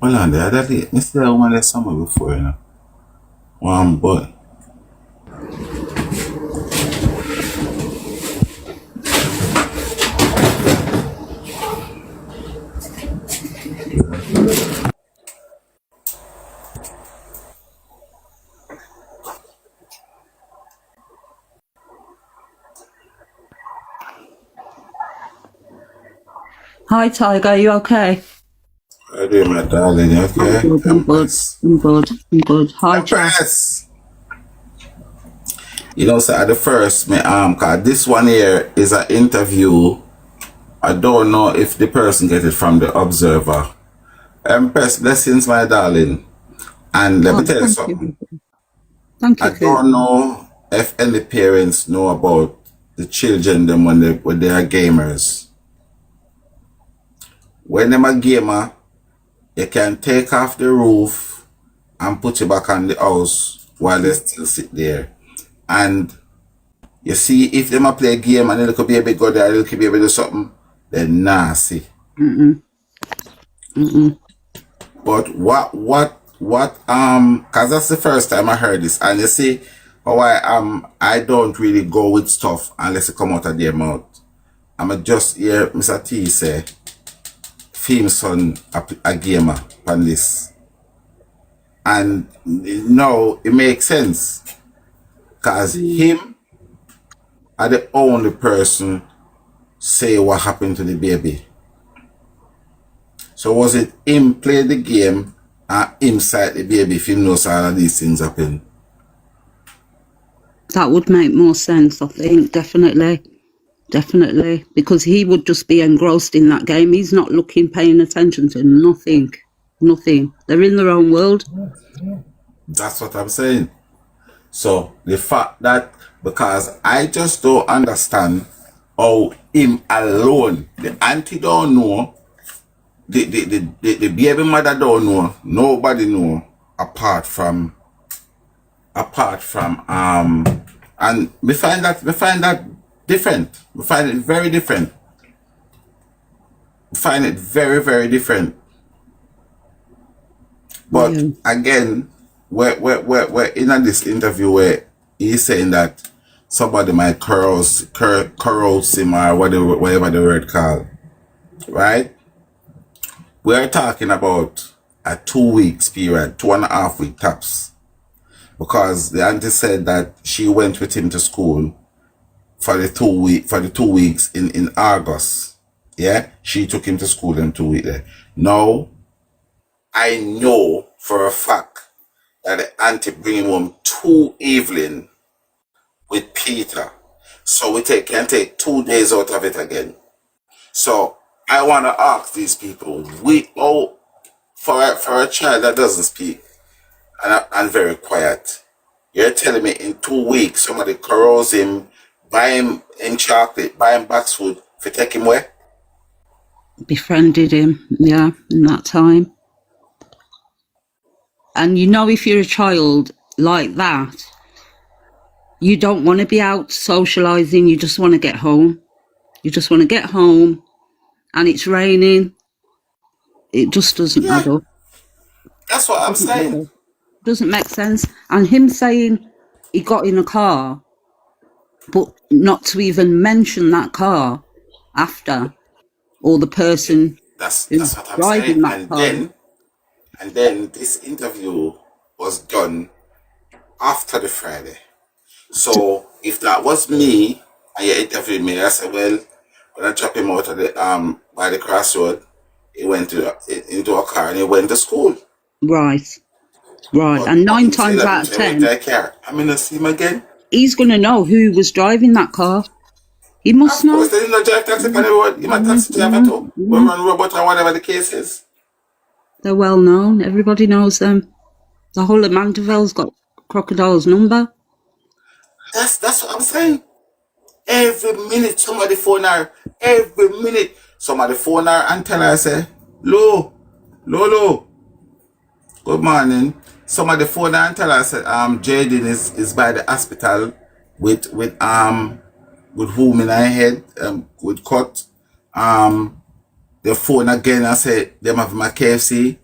Hold on there, that is, Mr. I wanted summer before, you know. One boy. Hi, Tiger. Are you okay? How do you, my darling? You okay? I'm good. I'm good. Hi, Empress. You know, so at the first, me cause this one here is an interview. I don't know if the person get it from the Observer. Empress, blessings, my darling. And let me tell you something. Thank you. I don't know if any parents know about the children them when they are gamers. When them a gamer, you can take off the roof and put it back on the house while they still sit there. And you see, if them a play a game and a little baby go there, a little baby do something, they're nasty. But cause that's the first time I heard this, and you see how I don't really go with stuff unless it come out of their mouth. I'ma just hear Mr. T say, film son a gamer on this. And no, it makes sense. Cause him are the only person say what happened to the baby. So was it him play the game and him sight the baby if he knows all of these things happen? That would make more sense, I think, definitely. Definitely. Because he would just be engrossed in that game. He's not paying attention to nothing. Nothing. They're in their own world. That's what I'm saying. So the fact that, because I just don't understand how him alone, the auntie don't know, the baby mother don't know, nobody know apart from and we find that different. We find it very different. We find it very, very different. But again, we're in this interview where he's saying that somebody might corrose him or whatever the word called, right? We're talking about a 2 weeks period, 2.5 week tops, because the auntie said that she went with him to school for the 2 weeks in August. Yeah, she took him to school in 2 weeks there. Now, I know for a fact that the auntie bring him home to Evelyn with Peter. So we can take 2 days out of it again. So I want to ask these people, for a child that doesn't speak and very quiet, you're telling me in 2 weeks somebody corrodes him, buy him in chocolate, buy him boxwood for take him away? Befriended him, yeah, in that time. And you know, if you're a child like that, you don't want to be out socialising, you just want to get home. You just want to get home and it's raining. It just doesn't add up. That's what I'm saying. Doesn't make sense. And him saying he got in a car, but not to even mention that car after, or the person that's who's what I'm driving saying. that car. And then this interview was done after the Friday. So if that was me and you interviewed me, I said, well, when I drop him out of the by the crossroad, he went into a car and he went to school. Right. But And 9 times out of 10, I'm gonna see him again. he's gonna know who was driving that car. He must know. Of course, they didn't drive taxi on the road. He might taxi driver too. Women robot or whatever the case is. They're well known. Everybody knows them. The whole of Mandeville's got Crocodile's number. That's what I'm saying. Every minute somebody phone her. Every minute somebody phone her and tell her, say, Lolo, good morning. Somebody phone her and tell her, say, Jayden is by the hospital with whom in her head, with cut. The phone again and say, them have my KFC.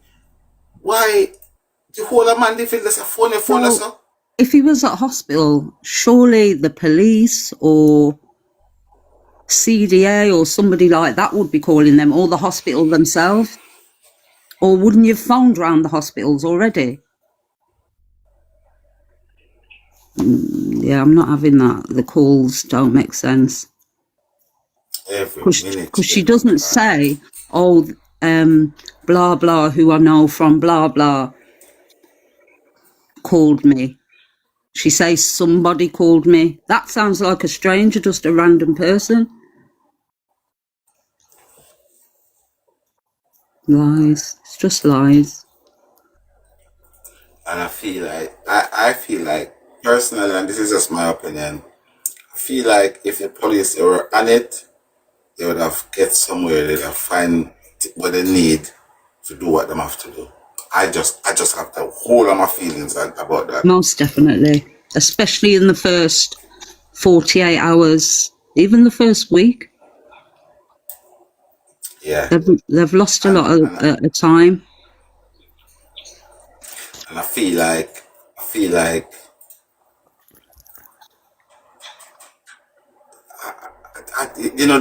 why the whole of man they feel that's a phone or So, so? if he was at hospital, surely the police or CDA or somebody like that would be calling them, or the hospital themselves. Or wouldn't you have phoned round the hospitals already? Yeah, I'm not having that. The calls don't make sense. Every minute Because you she get one doesn't call. say, oh, blah, blah, who I know from blah, blah, called me. She says somebody called me. That sounds like a stranger, just a random person. Lies. It's just lies. And I feel like personally, and this is just my opinion, I feel like if the police were on it, they would have get somewhere, they'd have find what they need to do what they have to do. I just have the whole of my feelings about that. Most definitely. Especially in the first 48 hours, even the first week. Yeah. They've lost a And lot and of time. and I feel like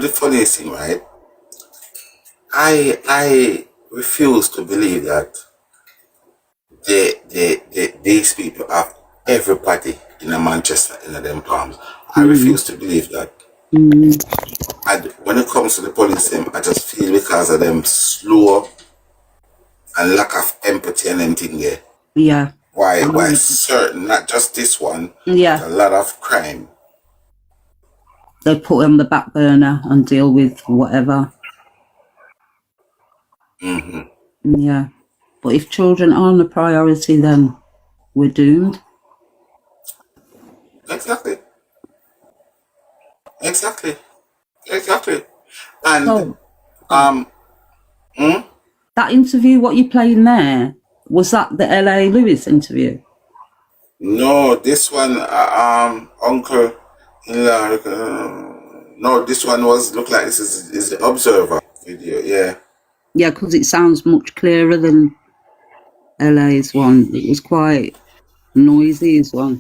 the funniest thing, right? I refuse to believe that these people have everybody in a Manchester in them palms. I Mm, refuse to believe that. mm, When it comes to the police, I just feel because of them slow and lack of empathy and anything there. yeah. Why Um, certain, not just this one, but yeah. a lot of crime. They put it on the back burner and deal with whatever. Hmm. Yeah. But if children aren't a priority, then we're doomed. Exactly, exactly, exactly. And So, um, hmm? that interview, what you playing there, was that the LA Lewis interview? No, this one, Uncle, no, this one was look like this is the Observer video. Yeah, Yeah, because it sounds much clearer than LA's one. It was quite noisy as well.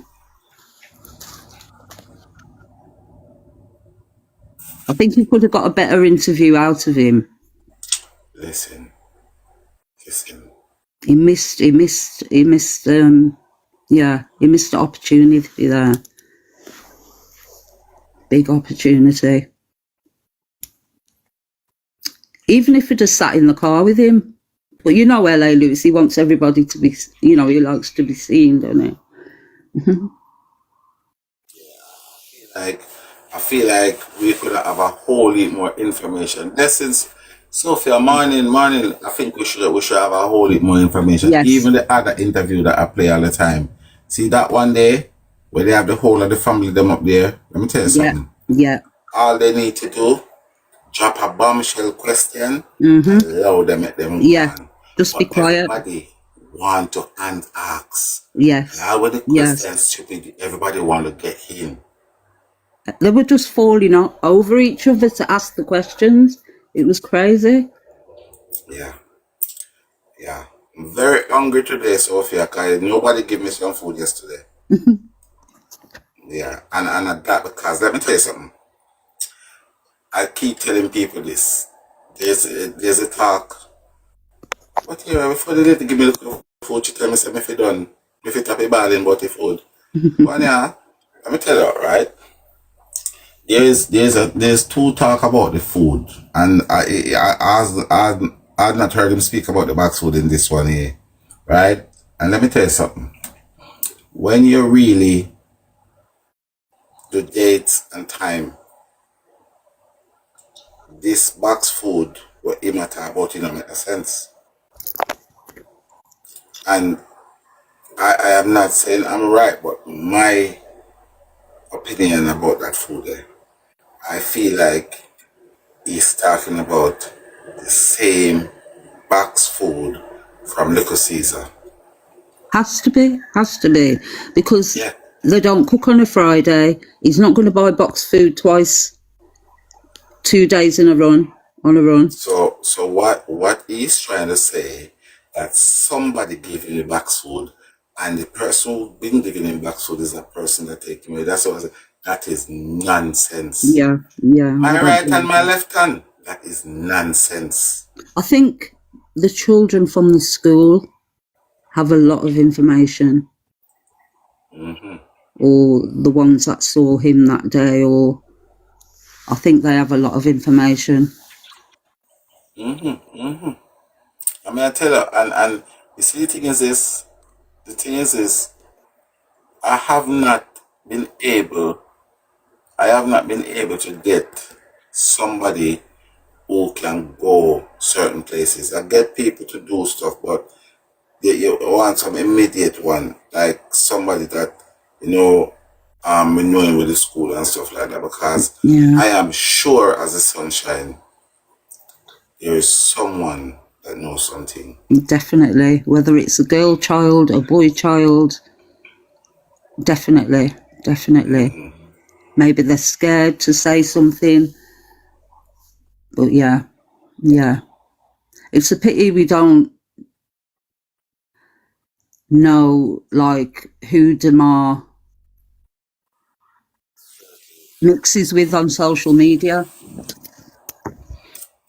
I think you could have got a better interview out of him. listen, listen. He missed. Yeah, he missed the opportunity there. Big opportunity. Even if he'd have sat in the car with him. But you know LA Lewis, he wants everybody to be, he likes to be seen, doesn't he? Like, I feel like we could have a whole heap more information. Lessons, Sophia, morning. I think we should have a whole heap more information. Yes. Even the other interview that I play all the time. See that one day where they have the whole of the family them up there. Let me tell you Yeah. something. Yeah. All they need to do, drop a bombshell question Mm-hmm. and allow them at them go Yeah. on. Just be But quiet. everybody want to hand ask. And Yes. all when the Yes. questions stupid, everybody want to get in. They were just falling over each other to ask the questions. It was crazy. Yeah. Yeah. I'm very hungry today, Sophia, because nobody gave me some food yesterday. Yeah. And at that, because let me tell you something. I keep telling people this. There's a talk. But yeah, before they let give me the food, she tell me something if you done. If you tap a ball in about the food. But yeah, let me tell you, right? There's two talk about the food. And I've not heard him speak about the box food in this one here. Right? And let me tell you something. When you really the date and time. This box food, what he matter about, make sense. And I am not saying I'm right, but my opinion about that food there, I feel like he's talking about the same box food from Little Caesar. Has to be. Because Yeah. they don't cook on a Friday. He's not going to buy box food twice, 2 days on a run. So what he's trying to say that somebody gave him the box food, and the person who been giving him box food is a person that take him away. That's what I said. That is nonsense. Yeah, yeah. I My don't right hand, believe my that. left hand. That is nonsense. I think the children from the school have a lot of information, or the ones that saw him that day, or I think they have a lot of information. I mean, I tell you, and you see, the thing is this, I have not been able, I have not been able to get somebody who can go certain places. I get people to do stuff, but you want some immediate one, like somebody that, you know, renewing with the school and stuff like that, because Yeah, I am sure as the sunshine, there is someone that knows something. definitely. Whether it's a girl child, a boy child, definitely, definitely. Maybe they're scared to say something, but yeah, yeah. It's a pity we don't know, like, who Damar mixes with on social media.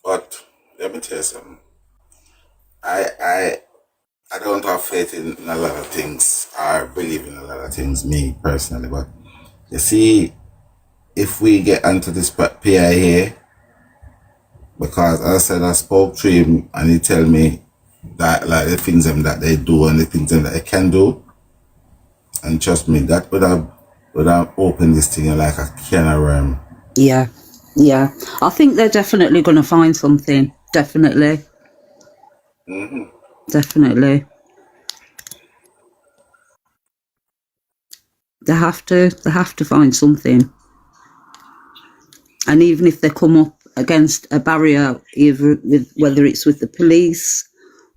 But let me tell you something. I I I don't have faith in a lot of things. I believe in a lot of things, me personally. But you see, if we get onto this PIA, because as I said, I spoke to him and he tell me that like the things them that they do and the things them that they can do, and trust me, that would have opened this thing like a can of worm. Yeah, yeah. I think they're definitely going to find something. Definitely, definitely. They have to find something. And even if they come up against a barrier, either with whether it's with the police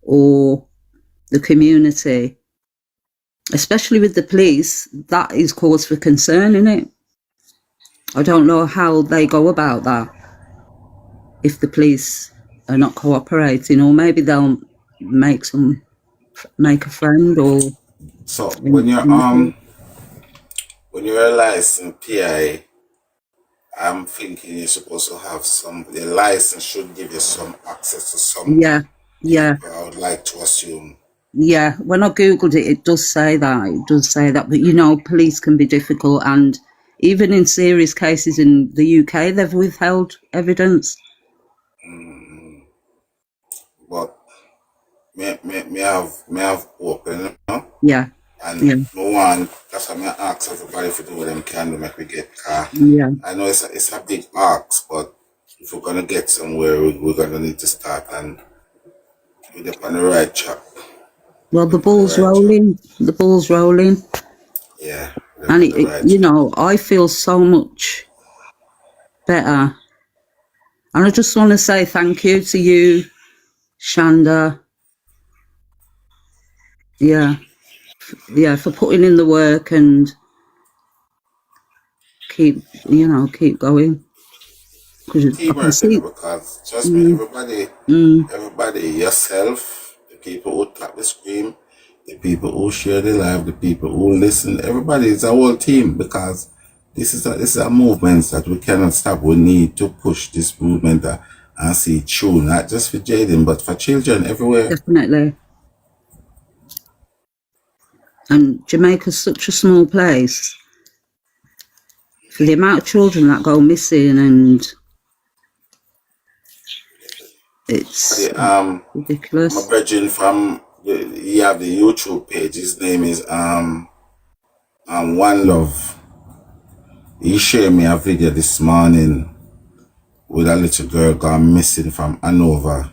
or the community, especially with the police, that is cause for concern, isn't it? I don't know how they go about that if the police are not cooperating, or maybe they'll make a friend or So when you're a licensed PI, I'm thinking you're supposed to have some. The license should give you some access to some yeah, yeah, people. I would like to assume. yeah. When I googled it, it does say that. It does say that, but you know, police can be difficult, and even in serious cases in the UK, they've withheld evidence. But may have open, you know? Yeah, And yeah, no one, that's why I ask everybody to do what they can to make we get car. yeah. I know it's a big ask, but if we're gonna get somewhere, we're gonna need to start and we're up on the right track. Well, the We're up on the ball's right track. rolling. The ball's rolling, Yeah, we're up and on the right you track. know, I feel so much better. And I just want to say thank you to you, Shanda. Yeah, yeah, for putting in the work and keep going. Because I can Teamwork, you know, see. because trust me, Mm, mm, everybody, yourself, the people who tap the screen, the people who share the live, the people who listen, everybody is a whole team because this is a movement that we cannot stop. We need to push this movement and see it through, not just for Jaden, but for children everywhere. definitely. And Jamaica's such a small place. For the amount of children that go missing, and it's The, my ridiculous. brethren from you have the YouTube page. His name is One Love. He shared me a video this morning with a little girl gone missing from Hanover.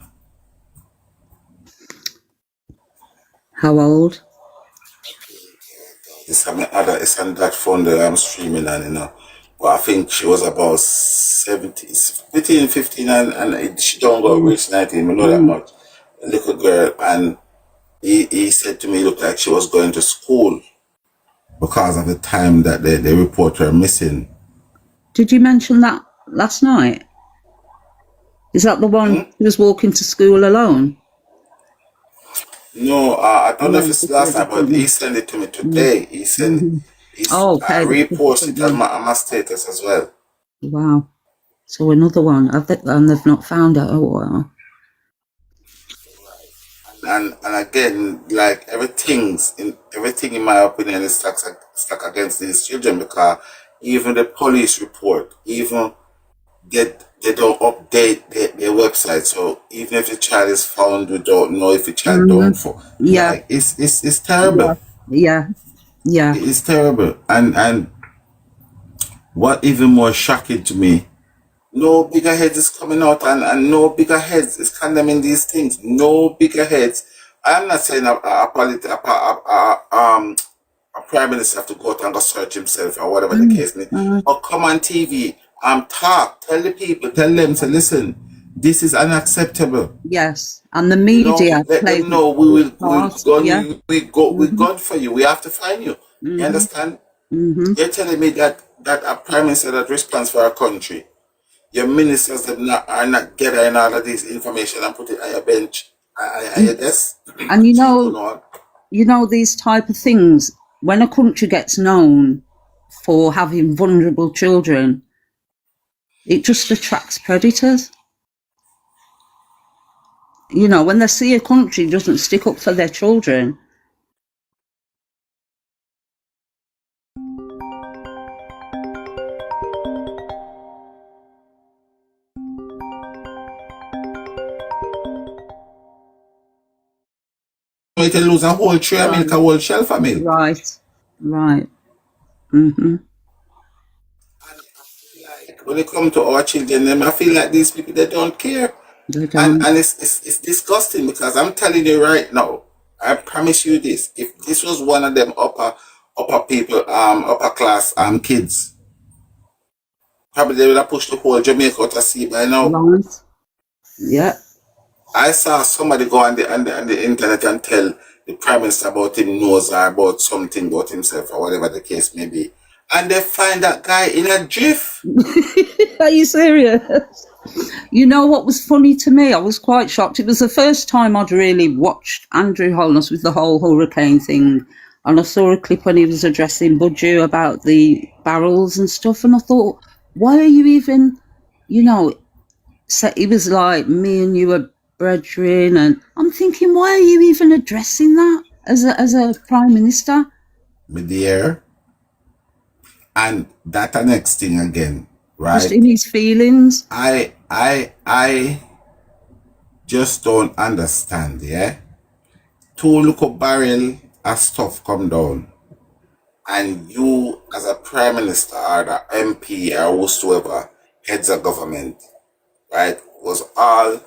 How old? It's on that phone that I'm streaming on, you know. But I think she was about 70, between 15 and she don't go Mm, reach 19, we know that mm. much. A little girl, and he said to me, it looked like she was going to school because of the time that they report her missing. Did you mention that last night? Is that the one who was walking to school alone? No, I don't know if Oh, it's the last night, but he different sent it to me one. today. He sent, Mm-hmm. Oh, I okay, the repost different it on one. my status as well. Wow. So another one. And they've not found it. Oh, wow. And again, like everything in my opinion is stuck against these children, because even the police report, even they don't update their website. So even if the child is found, we don't know if the child Mm-hmm. don't fall. Yeah, Like it's yeah, terrible. yeah, yeah. It's terrible. And what even more shocking to me, no bigger heads is coming out, and no bigger heads is condemning these things. No bigger heads. I'm not saying a prime minister have to go out and go search himself or whatever the case may be. Mm-hmm. But come on TV, talk, tell the people, tell them to listen. This is unacceptable. Yes. And the You know, media let plays them know we will part. gun Yeah. you. We Mm-hmm. gun for you. We have to find you. You Mm-hmm. understand? Mm-hmm. You're telling me that a prime minister that responds for our country, your ministers that are not gathering all of this information and put it on your bench, on your desk. And Jeez, Lord. these type of things, when a country gets known for having vulnerable children, it just attracts predators. When they see a country doesn't stick up for their children. You can lose a whole tray of milk, a Right. whole shelf of milk. Right. Right. Mm-hmm. Like when it comes to our children, them, I feel like these people they don't care, They and don't. it's disgusting, because I'm telling you right now, I promise you this: if this was one of them upper people, upper class kids, probably they would have pushed the whole Jamaica out to sea by now. Right. Yeah. I saw somebody go on the internet and tell the prime minister about him knows or about something about himself or whatever the case may be, and they find that guy in a jiff. Are you serious? You know what was funny to me? I was quite shocked. It was the first time I'd really watched Andrew Holness with the whole hurricane thing. And I saw a clip when he was addressing Budgie about the barrels and stuff. And I thought, why are you even, you know, so he was like, me and you are brethren. And I'm thinking, why are you even addressing that as a prime minister? With the air. And that the next thing again, Just right? in his feelings. I just don't understand, yeah? Two little barrel of stuff come down, and you as a prime minister or the MP or whosoever heads of government, right, was all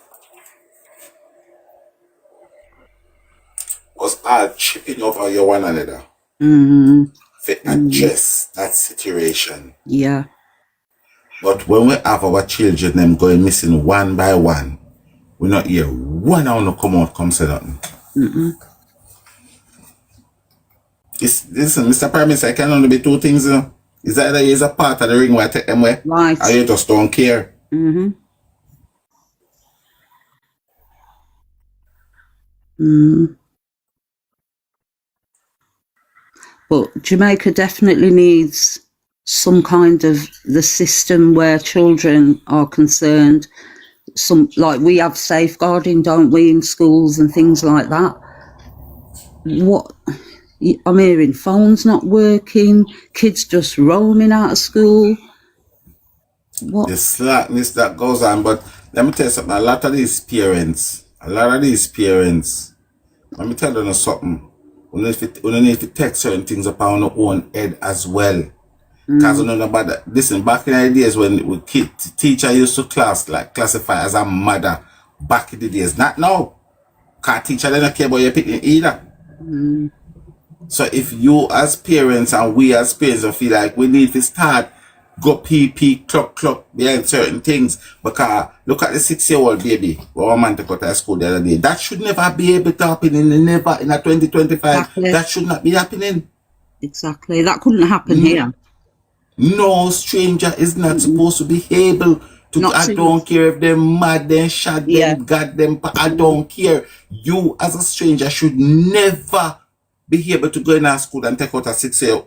chipping over your one another Mm, to address that situation. yeah. But when we have our children them going missing one by one, we not hear one hour come out come say nothing. Mm-mm. Listen, Mr. Prime Minister, it can only be two things. Is that either he's a part of the ring where I take them away, Right. or you just don't care. Mm-hmm. Mm. But Jamaica definitely needs some kind of the system where children are concerned. Some like we have safeguarding, don't we, in schools and things like that. What I'm hearing, phones not working, kids just roaming out of school. What? The slackness that goes on, but let me tell you something. A lot of these parents, let me tell you something. We need to take certain things upon our own head as well. Because we know about that. Listen, back in the days when we teacher used to classify as a mother back in the days. Not now. Because teacher they don't care about your picking either. Mm. So if you as parents and we as parents feel like we need to start go pee, cluck behind certain things, because look at the 6-year-old baby our man took out of school the other day. That should never be able to happen in a 2025. Exactly. That should not be happening. Exactly. That couldn't happen here. No stranger is not supposed to be able To, Not I don't since. care if them mad, them shot Yeah. them, got them. I don't care. You as a stranger should never be able to go in a school and take out a 6 year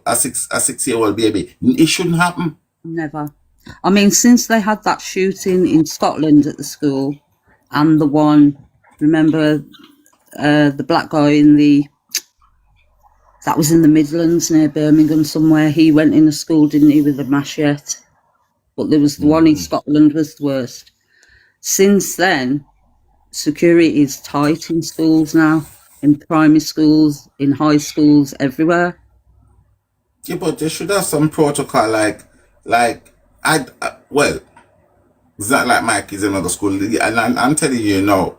old baby. It shouldn't happen. Never. I mean, since they had that shooting in Scotland at the school, and the one, remember, the black guy that was in the Midlands near Birmingham somewhere. He went in a school, didn't he, with a machete? But there was the one in Scotland was the worst. Since then, security is tight in schools now, in primary schools, in high schools, everywhere. Yeah, but they should have some protocol like well, it's not like my kids in another school. And I'm telling you now,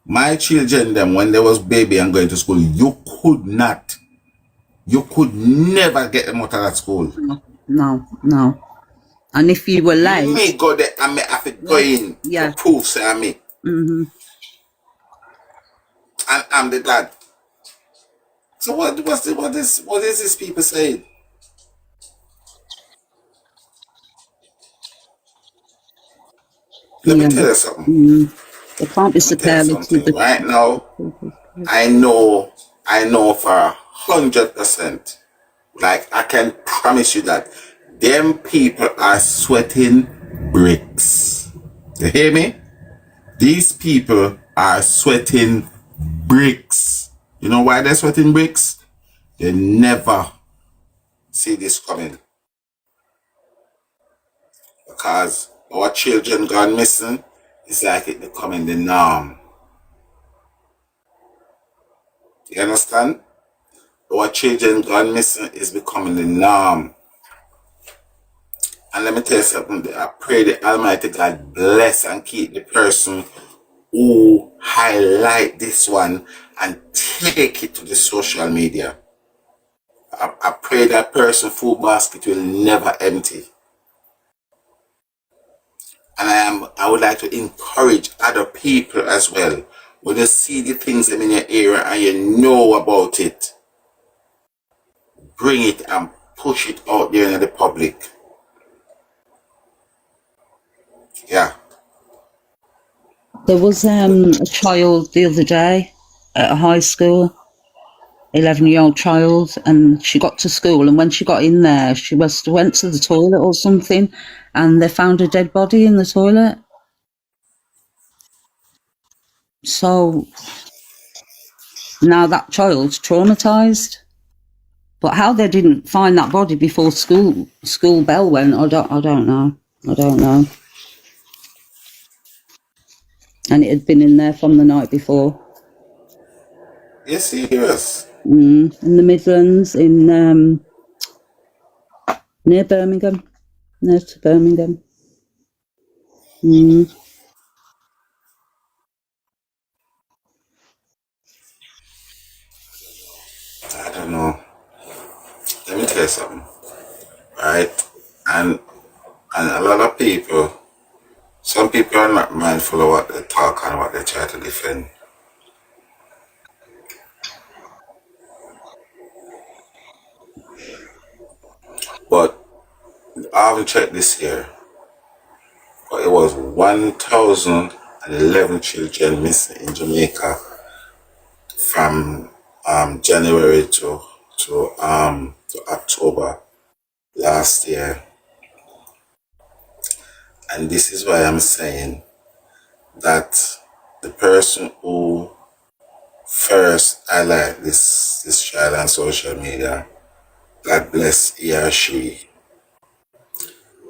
my children, them when they was baby and going to school, you could never get them out of that school. No, no, no. And if you were late, Me go there and me have to go in for yeah, proof, say I me. hmm And I'm the dad. So what is this people saying? Let me yeah. tell you something. There can't be Let me tell you superlative. something. Right now, I know for 100%. Like I can promise you that them people are sweating bricks. You hear me? These people are sweating bricks. You know why they're sweating bricks? They never see this coming. Because our children gone missing is like it becoming the norm. You understand? Our children gone missing is becoming the norm. And let me tell you something. I pray the Almighty God bless and keep the person who highlight this one and take it to the social media. I pray that person food basket will never empty. And I would like to encourage other people as well. When you see the things in your area and you know about it, bring it and push it out there in the public. Yeah. There was a child the other day at a high school, 11-year-old child, and she got to school, and when she got in there, she went to the toilet or something, and they found a dead body in the toilet. So now that child's traumatized. But how they didn't find that body before school bell went, I don't know. I don't know. And it had been in there from the night before. You're serious? In the Midlands, in near Birmingham, near to Birmingham. I don't know. Let me tell you something. Right? And a lot of people, some people are not mindful of what they talk and what they try to defend. But I haven't checked this year. But it was 1,011 children missing in Jamaica from January to October last year. And this is why I'm saying that the person who first highlight this child on social media, God bless he or she,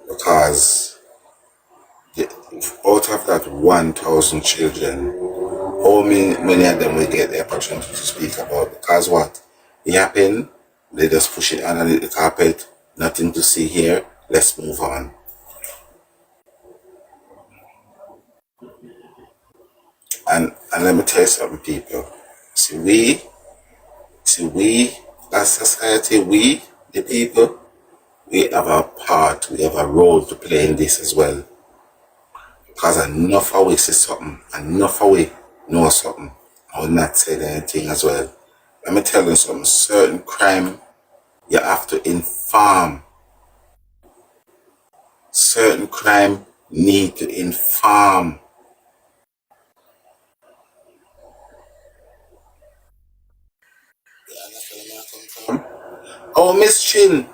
because out of that 1,000 children, how many of them will get the opportunity to speak about? Because what? It happened, they just push it underneath the carpet, nothing to see here, let's move on. And let me tell you something, people. See we as society, we the people, we have a part, we have a role to play in this as well. Because enough of we see something, enough of we know something, I will not say anything as well. Let me tell you something, certain crime you have to inform. Certain crime need to inform. Oh, Miss Chin.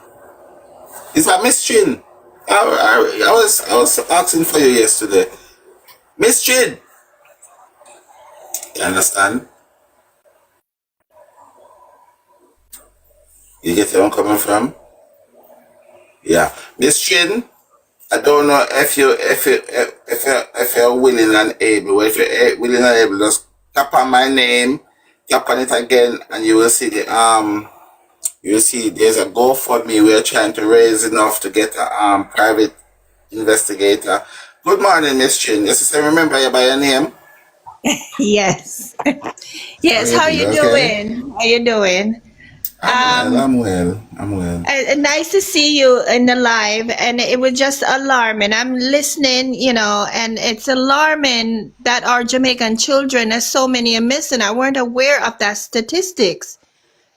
Is that Miss Chin? I was asking for you yesterday. Miss Chin. You understand? You get where I'm coming from? Yeah. Miss Chin, I don't know if you're willing and able. If you're willing and able, just tap on my name, tap on it again, and you will see there's a GoFundMe. We're trying to raise enough to get a private investigator. Good morning, Miss Chin. Yes, I remember you by your name. Yes. How Yes. you How doing? you Okay. doing? How you doing? I'm well. Um, I'm well. I'm well. Nice to see you in the live, and it was just alarming. I'm listening, and it's alarming that our Jamaican children, there's so many are missing. I weren't aware of that statistics.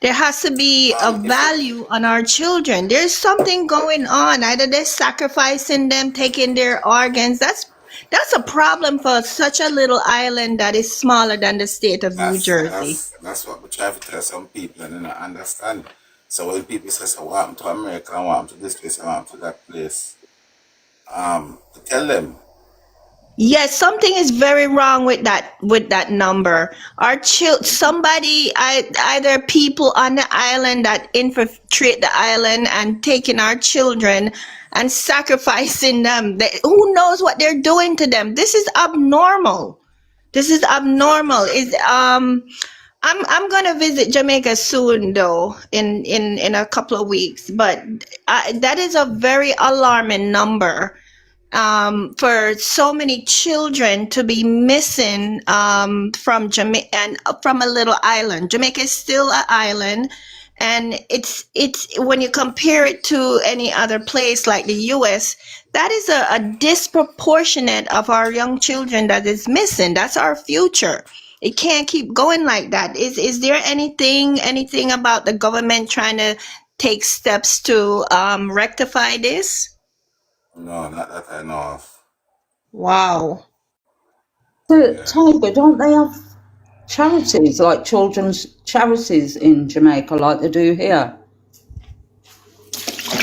There has to be a If you value on our children. There's something going on. Either they're sacrificing them, taking their organs. That's a problem for such a little island that is smaller than the state of New Jersey. that's what we try to tell some people and they don't understand. So when people say, "So what happened to America? I want to this place, I want to that place," to tell them, Yes, something is very wrong with that number. Somebody, either people on the island that infiltrate the island and taking our children and sacrificing them. Who knows what they're doing to them? This is abnormal. This is abnormal. exactly. Is I'm gonna visit Jamaica soon though, in a couple of weeks. But that is a very alarming number, for so many children to be missing, from Jamaica and from a little island. Jamaica is still an island, and it's when you compare it to any other place like the U.S., that is a disproportionate of our young children that is missing. That's our future. It can't keep going like that. Is there anything about the government trying to take steps to rectify this? No, not that I know of. Wow. So, Yeah. Tiger, don't they have charities, like children's charities in Jamaica, like they do here?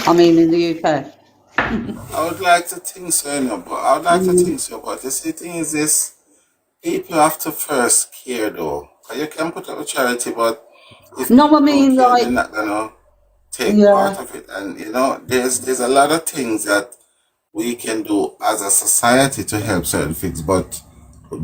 I mean, in the UK. I would like to think so, but I would like to Mm. think so, but the thing is this, people have to first care though. 'Cause you can put up a charity, but if No, I people don't mean, care, they're like, not gonna take part yeah. of it. And there's a lot of things that we can do as a society to help certain things, but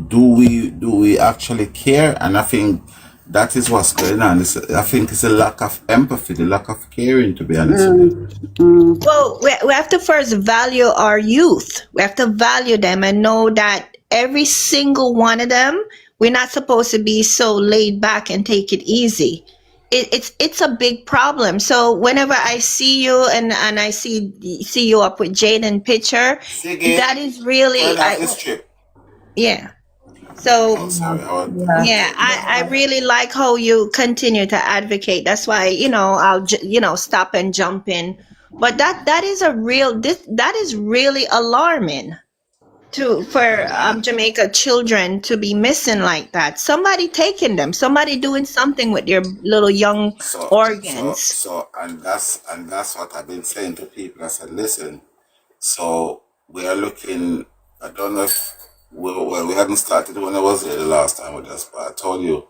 do we actually care? And I think that is what's going on. I think it's a lack of empathy, the lack of caring, to be honest with you. Mm, mm. Well, we have to first value our youth. We have to value them and know that every single one of them, we're not supposed to be so laid back and take it easy. It's a big problem. So whenever I see you and I see you up with Jayden picture, Sige, that is really turn off this trip. yeah. So Oh, sorry, I Yeah. yeah, take that I away. really like how you continue to advocate. That's why, I'll stop and jump in. But that is that is really alarming for Yeah. Jamaica children to be missing like that. Somebody taking them, somebody doing something with their little young organs. And that's what I've been saying to people. I said, listen. So we are looking. I don't know if we hadn't started when I was here the last time with us, but I told you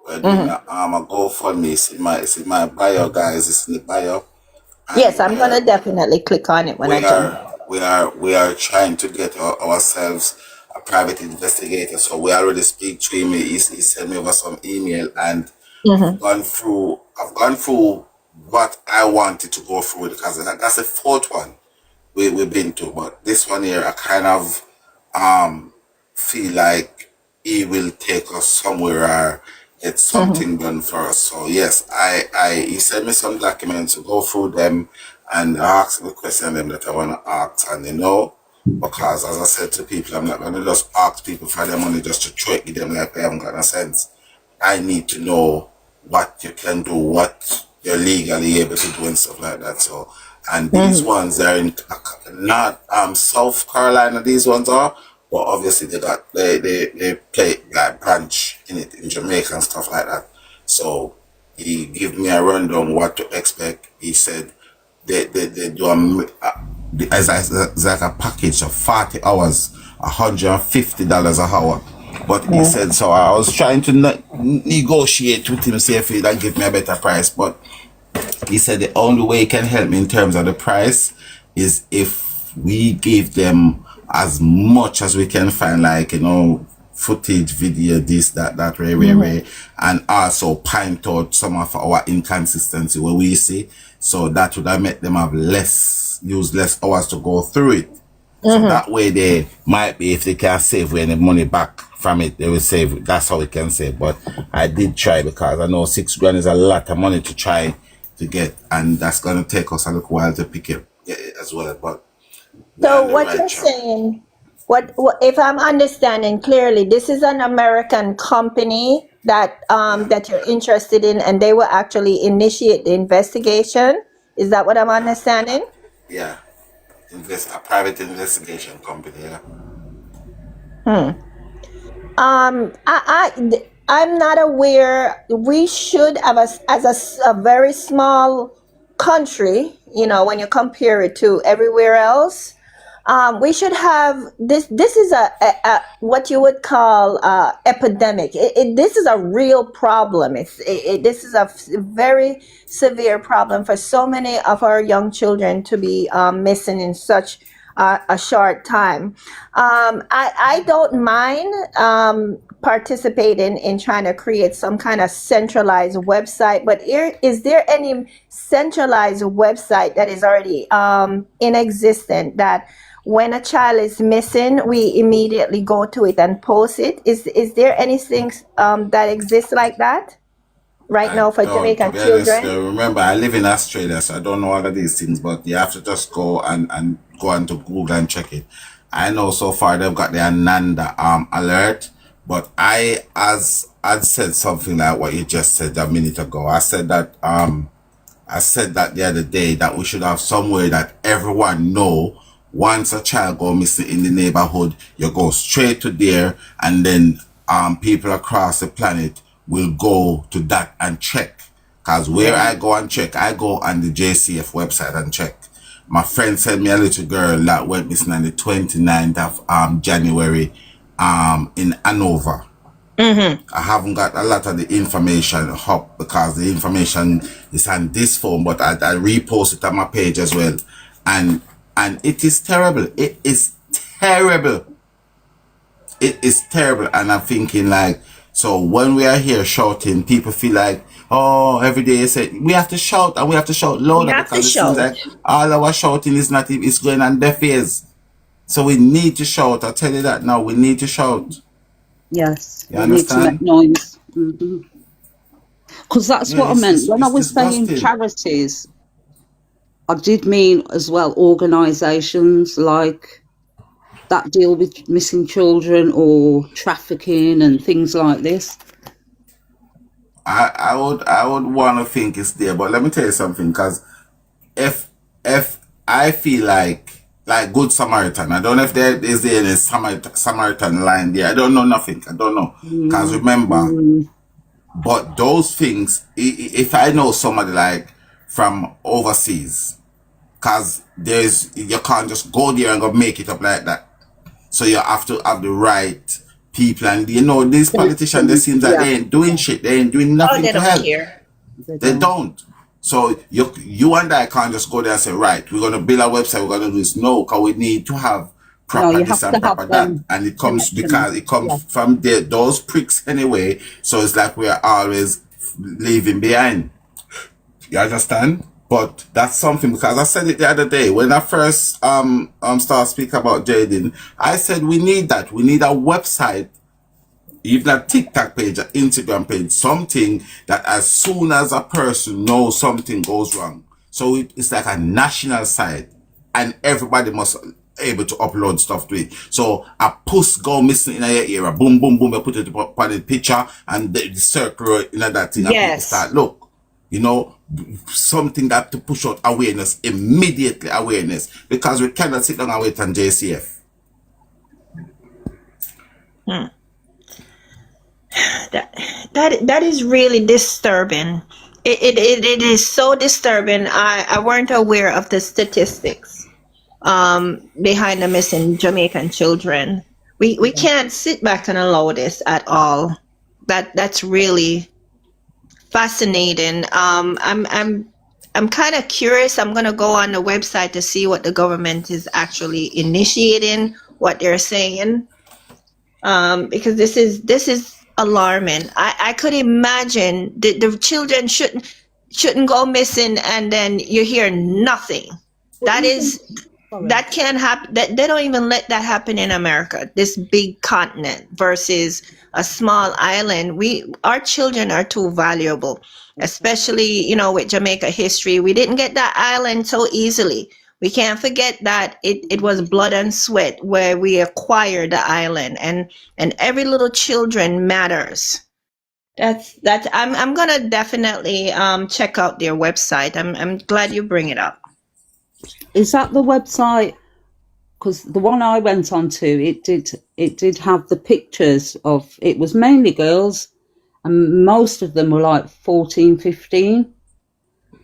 we're doing Mhm. a GoFundMe. It's in my bio, guys. It's in the bio, Yes, and I'm gonna definitely click on it when I we jump. are we are trying to get ourselves a private investigator. So we already speak to him. He sent me over some email, and Hmm. I've gone through what I wanted to go through because that's the fourth one we've been to. But this one here, I kind of feel like he will take us somewhere or get Hmm. something done for us. So yes, he sent me some documents to go through them and ask the question them that I want to ask, and because as I said to people, I'm not gonna just ask people for their money just to throw it, give them like they haven't got no sense. I need to know what you can do, what you're legally able to do and stuff like that. So And these ones are in not South Carolina. These ones are, but obviously they play like branch in it in Jamaica and stuff like that. So he gave me a rundown what to expect. He said they do as like a package of 40 hours, $150 an hour. But he said, so I was trying to negotiate with him, see if he'd give me a better price. But he said the only way he can help me in terms of the price is if we give them as much as we can find, like, footage, video, this, that, way, and also point out some of our inconsistency where we see. So that would have made them have use less hours to go through it. So that way they might be, if they can save any money back from it, they will save. That's how we can save. But I did try, because I know $6,000 is a lot of money to try to get, and that's going to take us a little while to pick it as well. But so what you're saying, what if I'm understanding clearly, this is an American company that that you're interested in, and they will actually initiate the investigation. Is that what I'm understanding? Yeah, a private investigation company. Yeah. I'm not aware. We should have as a very small country, when you compare it to everywhere else. We should have this. This is a what you would call epidemic. This is a real problem. This is a very severe problem for so many of our young children to be missing in such a short time. I don't mind participating in trying to create some kind of centralized website, but is there any centralized website that is already in existence that when a child is missing, we immediately go to it and post it? Is there anything that exists like that right now for Jamaican children? Remember, I live in Australia, so I don't know all of these things, but you have to just go and go onto Google and check it. I know so far they've got the Ananda alert, but I said something like what you just said a minute ago. I said that the other day that we should have somewhere that everyone know. Once a child go missing in the neighborhood, you go straight to there, and then people across the planet will go to that and check. Because where I go and check, I go on the JCF website and check. My friend sent me a little girl that went missing on the 29th of January in Hanover. I haven't got a lot of the information up because the information is on this phone, but I repost it on my page as well. And it is terrible. It is terrible. It is terrible. And I'm thinking, like, so when we are here shouting, people feel like, oh, every day you say, we have to shout, and we have to shout louder, because it seems like all our shouting is not, it's going on deaf ears. So we need to shout. I tell you that now, we need to shout. Yes. You understand? Need to make noise. Because that's what I meant. When I was saying charities, I did mean as well organisations like that deal with missing children or trafficking and things like this. I would want to think it's there, but let me tell you something, because if I feel like Good Samaritan, I don't know if there is any Samaritan line there. I don't know nothing. I don't know, because remember, but those things, if I know somebody like from overseas, because you can't just go there and go make it up like that. So you have to have the right people, and these politicians, they seem like they ain't doing shit. They ain't doing nothing to help. They don't. So you and I can't just go there and say, right, we're gonna build a website, we're gonna do this. No, because we need to have proper this and proper that, and it comes because it comes from those pricks anyway. So it's like we are always leaving behind. You understand? But that's something, because I said it the other day when I first started speaking about Jayden. I said we need that. We need a website, even a TikTok page, an Instagram page, something that as soon as a person knows something goes wrong, so it's like a national site, and everybody must able to upload stuff to it. So a post go missing in your area, boom, boom, boom, you put it up on the picture, and the circle in that thing, and people start look. You know, something that to push out awareness, immediately awareness, because we cannot sit down and wait on JCF. That is really disturbing. It is so disturbing. I weren't aware of the statistics behind the missing Jamaican children. We can't sit back and allow this at all. That's really fascinating. I'm kind of curious. I'm gonna go on the website to see what the government is actually initiating, what they're saying, because this is alarming. I could imagine the children shouldn't go missing, and then you hear nothing. That is that can't happen. That they don't even let that happen in America, this big continent versus a small island. Our children are too valuable, especially with Jamaica history. We didn't get that island so easily. We can't forget that it was blood and sweat where we acquired the island, and every little children matters. That's I'm gonna definitely check out their website. I'm glad you bring it up. Is that the website? Because the one I went on to, it did have the pictures of, it was mainly girls, and most of them were like 14, 15.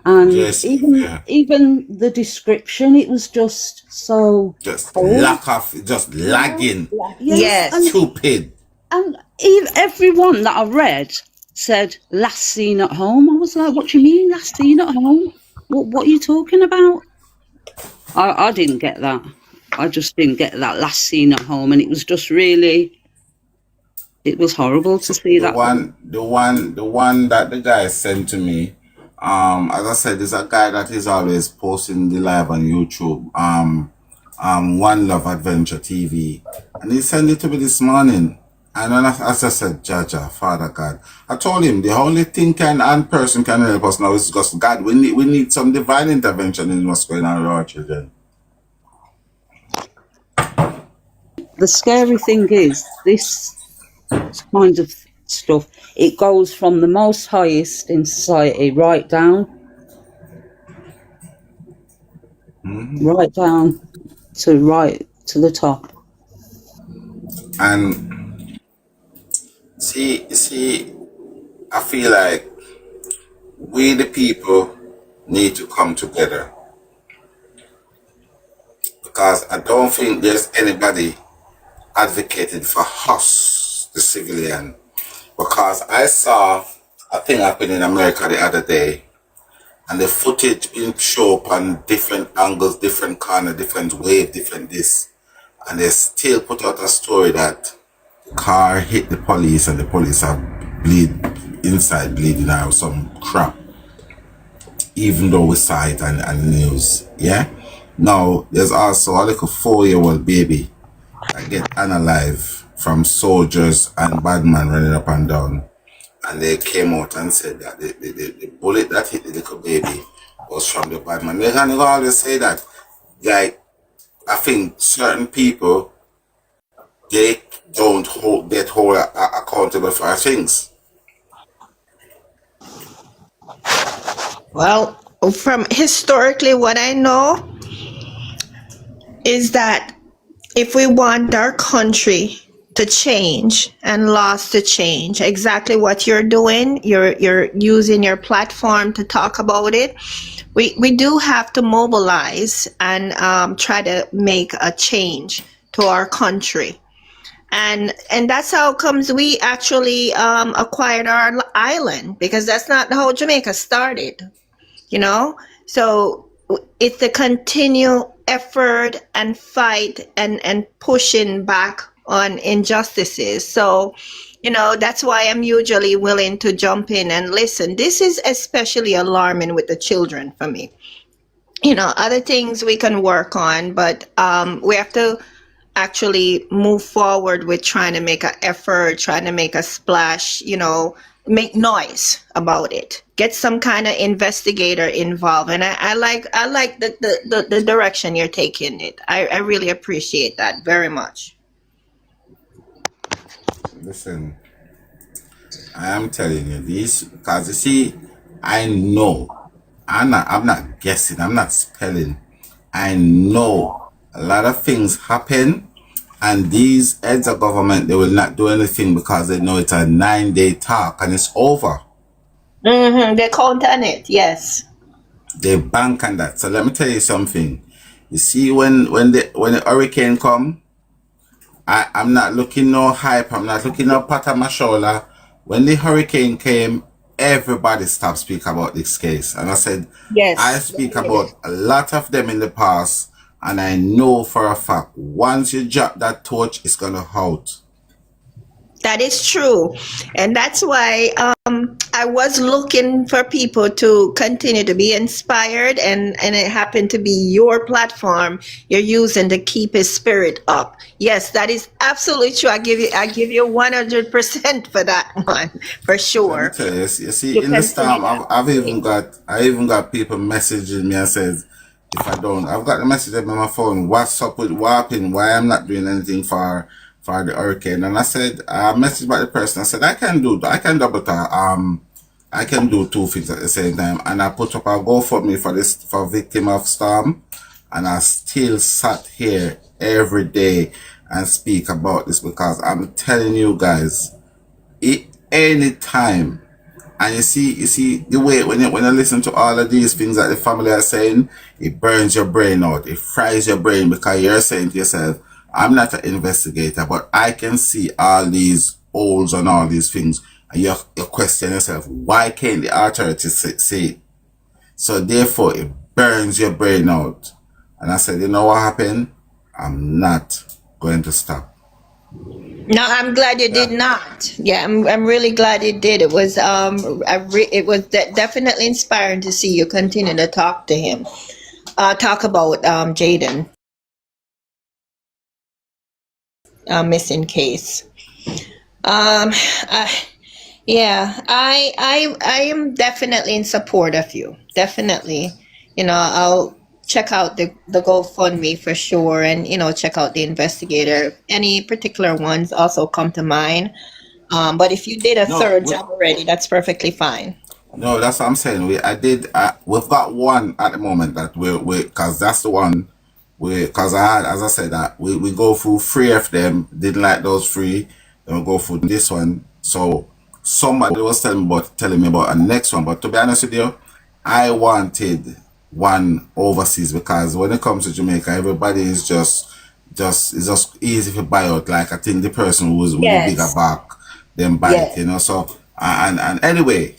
And Yes, even the description, it was just so just cold. lack of, just lagging, Yes. stupid. And everyone that I read said last seen at home. I was like, what do you mean last seen at home? What are you talking about? I didn't get that. I just didn't get that last seen at home, and it was just really, it was horrible to see The that. one that the guy sent to me, as I said, there's a guy that is always posting the live on YouTube, One Love Adventure TV, and he sent it to me this morning. And when as I said, Jaja, Father God, I told him the only thing and person can help us now is just God. We need some divine intervention in what's going on with our children. The scary thing is, this kind of stuff, it goes from the most highest in society right down to the top. And see, I feel like we the people need to come together, because I don't think there's anybody advocated for us, the civilian, because I saw a thing happen in America the other day, and the footage being shown up on different angles, different corner, different wave, different this, and they still put out a story that the car hit the police and the police are bleeding out some crap, even though we saw it on the news. Yeah. Now there's also a little 4-year-old baby that get unalive from soldiers and bad man running up and down, and they came out and said that the bullet that hit the little baby was from the bad man. They can always say that, like, I think certain people, they don't get hold accountable for things. Well, from historically, what I know is that if we want our country to change and laws to change, exactly what you're doing, you're using your platform to talk about it. We do have to mobilize and try to make a change to our country. And that's how comes we actually acquired our island, because that's not how Jamaica started, so it's a continual effort and fight and pushing back on injustices. So that's why I'm usually willing to jump in and listen. This is especially alarming with the children for me. Other things we can work on, but we have to actually move forward with trying to make an effort, trying to make a splash, make noise about it, get some kind of investigator involved. And I like the direction you're taking it. I really appreciate that very much. Listen, I am telling you this because you see, I know. I'm not guessing. I'm not spelling. I know a lot of things happen, and these heads of government, they will not do anything because they know it's a 9 day talk and it's over. They count on it. Yes. They bank on that. So let me tell you something. You see, when the hurricane come, I'm not looking no hype. I'm not looking no pat on my shoulder. When the hurricane came, everybody stopped speaking about this case. And I said, I Yes. speak about a lot of them in the past, and I know for a fact, once you drop that torch, it's gonna out. That is true. And that's why I was looking for people to continue to be inspired, and it happened to be your platform you're using to keep his spirit up. Yes, that is absolutely true. I give you 100% for that one, for Let me sure. tell you, you see, You in the continue storm, that. I even got people messaging me and says, if I don't, I've got the message on my phone. What's up with what happened? Why I'm not doing anything for the hurricane? And I said, I messaged by the person. I said, I can double tap. I can do two things at the same time. And I put up a GoFundMe for victim of storm, and I still sat here every day and speak about this because I'm telling you guys, anytime. And you see the way when you listen to all of these things that the family are saying, it burns your brain out. It fries your brain because you're saying to yourself, I'm not an investigator, but I can see all these holes and all these things. And you question yourself, why can't the authorities say it? So therefore, it burns your brain out. And I said, you know what happened? I'm not going to stop. No, I'm glad you did Yeah. not. Yeah, I'm really glad you did. It was it was definitely inspiring to see you continue to talk to him. Talk about Jayden, missing case. I, yeah, I am definitely in support of you. Definitely, I'll check out the GoFundMe for sure, and check out the investigator. Any particular ones also come to mind. But if you did a No, third job already, that's perfectly fine. no, that's what I'm saying. We've got one at the moment that cause that's the one cause as I said, that we go through three of them, didn't like those three, then we go through this one. So somebody was telling me about a next one, but to be honest with you, I wanted one overseas because when it comes to Jamaica, everybody is it's just easy to buy out. Like I think the person who's with the bigger Yes. back, then buy it, Yes. So and anyway,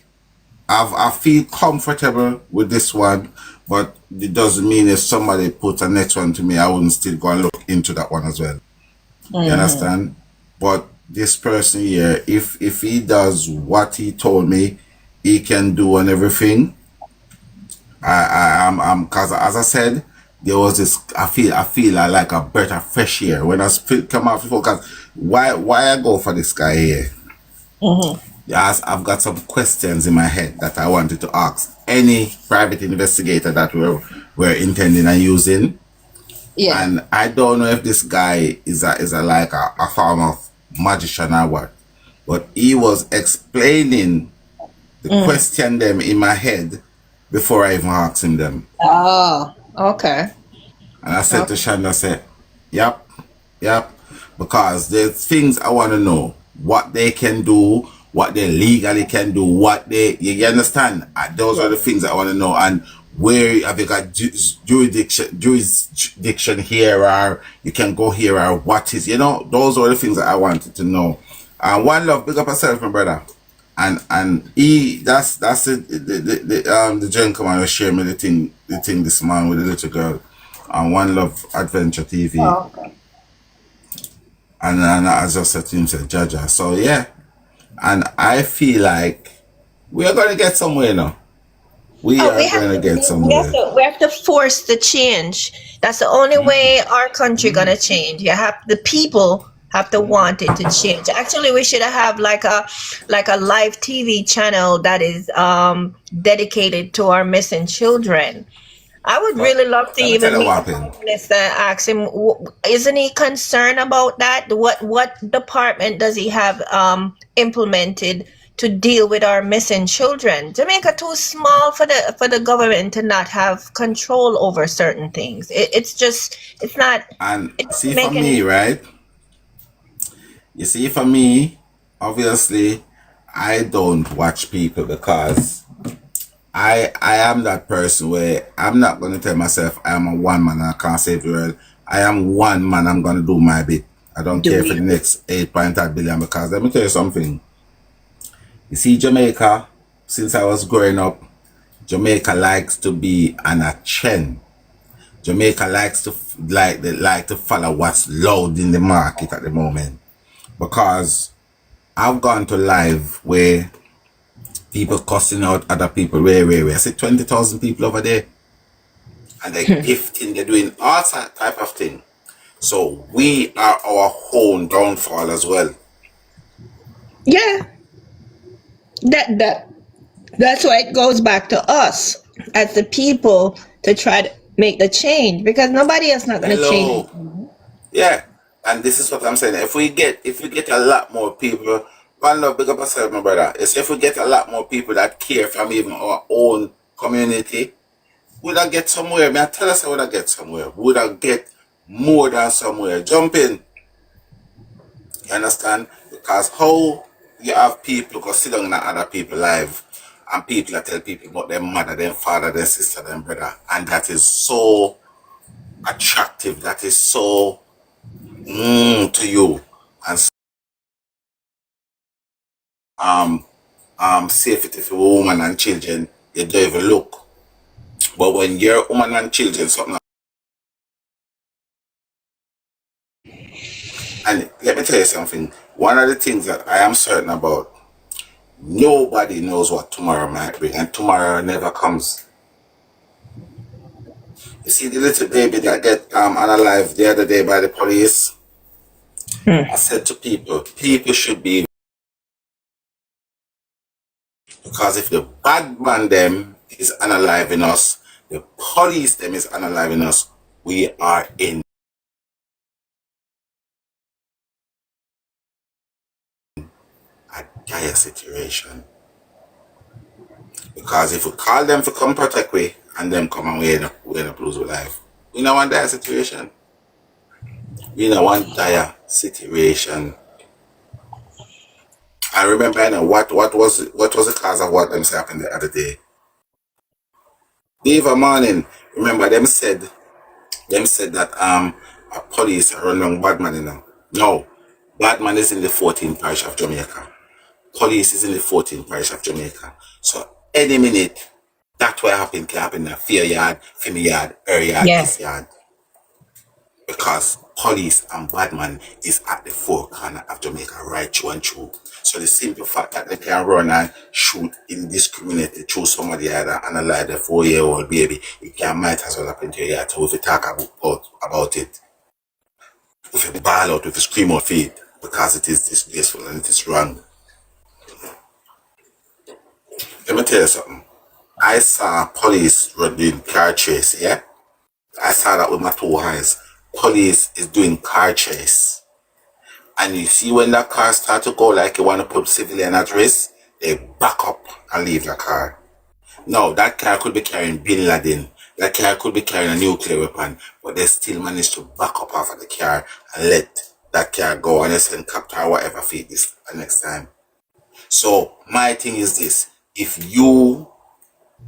I feel comfortable with this one, but it doesn't mean if somebody put a next one to me, I wouldn't still go and look into that one as well. You Hmm. understand? But this person here, if he does what he told me he can do and everything, I'm cause as I said, there was this. I feel like a breath of fresh air when come out before. Cause why I go for this guy here? Hmm. Yes, I've got some questions in my head that I wanted to ask any private investigator that we're intending on using, Yeah. and I don't know if this guy is a like a form of magician or what, but he was explaining the Mm. question them in my head before I even asked him them. Oh, okay. And I said to Okay. Shanda, I said, yep, yep. Because there's things I want to know. What they can do, what they legally can do, you understand? Those are Yes. the things I want to know. And where have you got jurisdiction here, or you can go here, or what is, those are the things that I wanted to know. One love, big up yourself, my brother. And that's it. The gentleman who shared me the thing this morning with the little girl on One Love Adventure TV, Oh, okay. and I just said to him, said Jaja. So yeah, and I feel like we are gonna get somewhere now. We Oh, are gonna get somewhere. we have to force the change. That's the only way our country gonna change. The people have to want it to change. Actually, we should have like a live TV channel that is dedicated to our missing children. I would But really love to let me tell even you meet what the Prime happened. Minister and ask him, isn't he concerned about that? What department does he have implemented to deal with our missing children. Jamaica too small for the government to not have control over certain things. It's just it's not And it see, doesn't for make any. me, right? You see, for me, obviously, I don't watch people because I am that person where I'm not going to tell myself I am a one man and I can't save the world. I am one man. I'm going to do my bit. I don't care for the next 8.5 billion because let me tell you something. You see, Jamaica, since I was growing up, Jamaica likes to be on a trend. Jamaica likes to they like to follow what's loud in the market at the moment. Because I've gone to live where people cussing out other people. Where I see 20,000 people over there, and they're gifting, they're doing all that type of thing. So we are our own downfall as well. Yeah, that's why it goes back to us as the people to try to make the change because nobody else not going to change it. Hello. Yeah. And this is what I'm saying. If we get a lot more people, one love, big up yourself, my brother. It's if we get a lot more people that care from even our own community, would I get somewhere? May I tell us would I get somewhere? Would I get more than somewhere? Jump in. You understand? Because how you have people go sit down in other people's life and people that tell people about their mother, their father, their sister, their brother, and that is so attractive, that is so to you. And safety for women and children, you don't even look. But when you're woman and children, something. And let me tell you something. One of the things that I am certain about, nobody knows what tomorrow might bring, and tomorrow never comes. You see the little baby that get unalived the other day by the police? I said to people should be, because if the bad man them is unaliving us, the police them is unaliving us, we are in a dire situation. Because if we call them for come protect we and them come and we end up lose our life. We don't want dire situation. We don't want dire situation. I remember, you know, what was the cause of what them say happened the other day. The other morning, remember them said that a police run down Badman, you know. No. Badman is in the 14th parish of Jamaica. Police is in the 14th parish of Jamaica. So any minute that will happen can happen in Fear Yard, Fimi Yard, Air Yard, East Yes. Yard. Because police and badman is at the four corner of Jamaica right through and through. So the simple fact that they can run and shoot indiscriminately through somebody either and alive a 4-year-old baby, it can might as well happen to your yard. So if you talk about it, if you bawl out, if you scream out feet, because it is disgraceful and it is wrong. Let me tell you something. I saw police doing car chase, yeah? I saw that with my two eyes. Police is doing car chase. And you see when that car start to go like you want to put civilian at risk, they back up and leave the car. No, that car could be carrying Bin Laden. That car could be carrying a nuclear weapon, but they still managed to back up off of the car and let that car go and they send capture or whatever feed this next time. So my thing is this: if you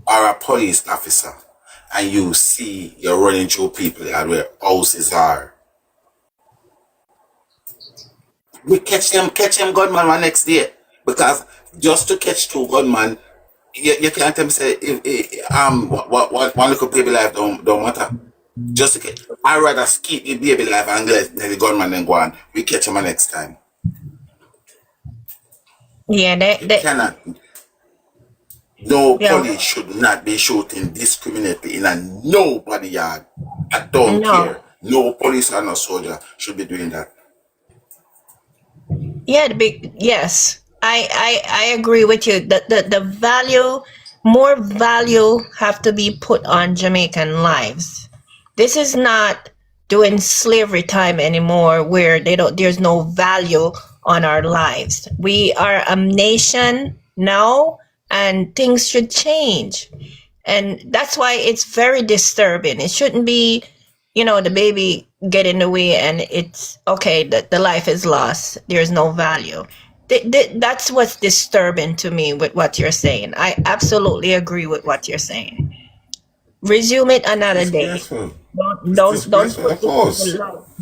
are a police officer and you see you're running through people and where houses are, we catch them gunman one next day. Because just to catch two gunman, you can't tell me say what one little baby life don't matter. Just to catch, I rather keep the baby life and let the gunman then go on. We catch him next time. Yeah, You cannot. No yeah, police should not be shooting discriminately in a nobody yard. I don't no. care. No police or no soldier should be doing that. Yeah, the big yes. I agree with you. The value, more value have to be put on Jamaican lives. This is not doing slavery time anymore where they don't there's no value on our lives. We are a nation now, and things should change. And that's why it's very disturbing. It shouldn't be, the baby get in the way and it's okay, the life is lost. There's no value. That's what's disturbing to me with what you're saying. I absolutely agree with what you're saying. Resume it another day. Disgraceful. Don't It's don't don't disgraceful, put of this course. in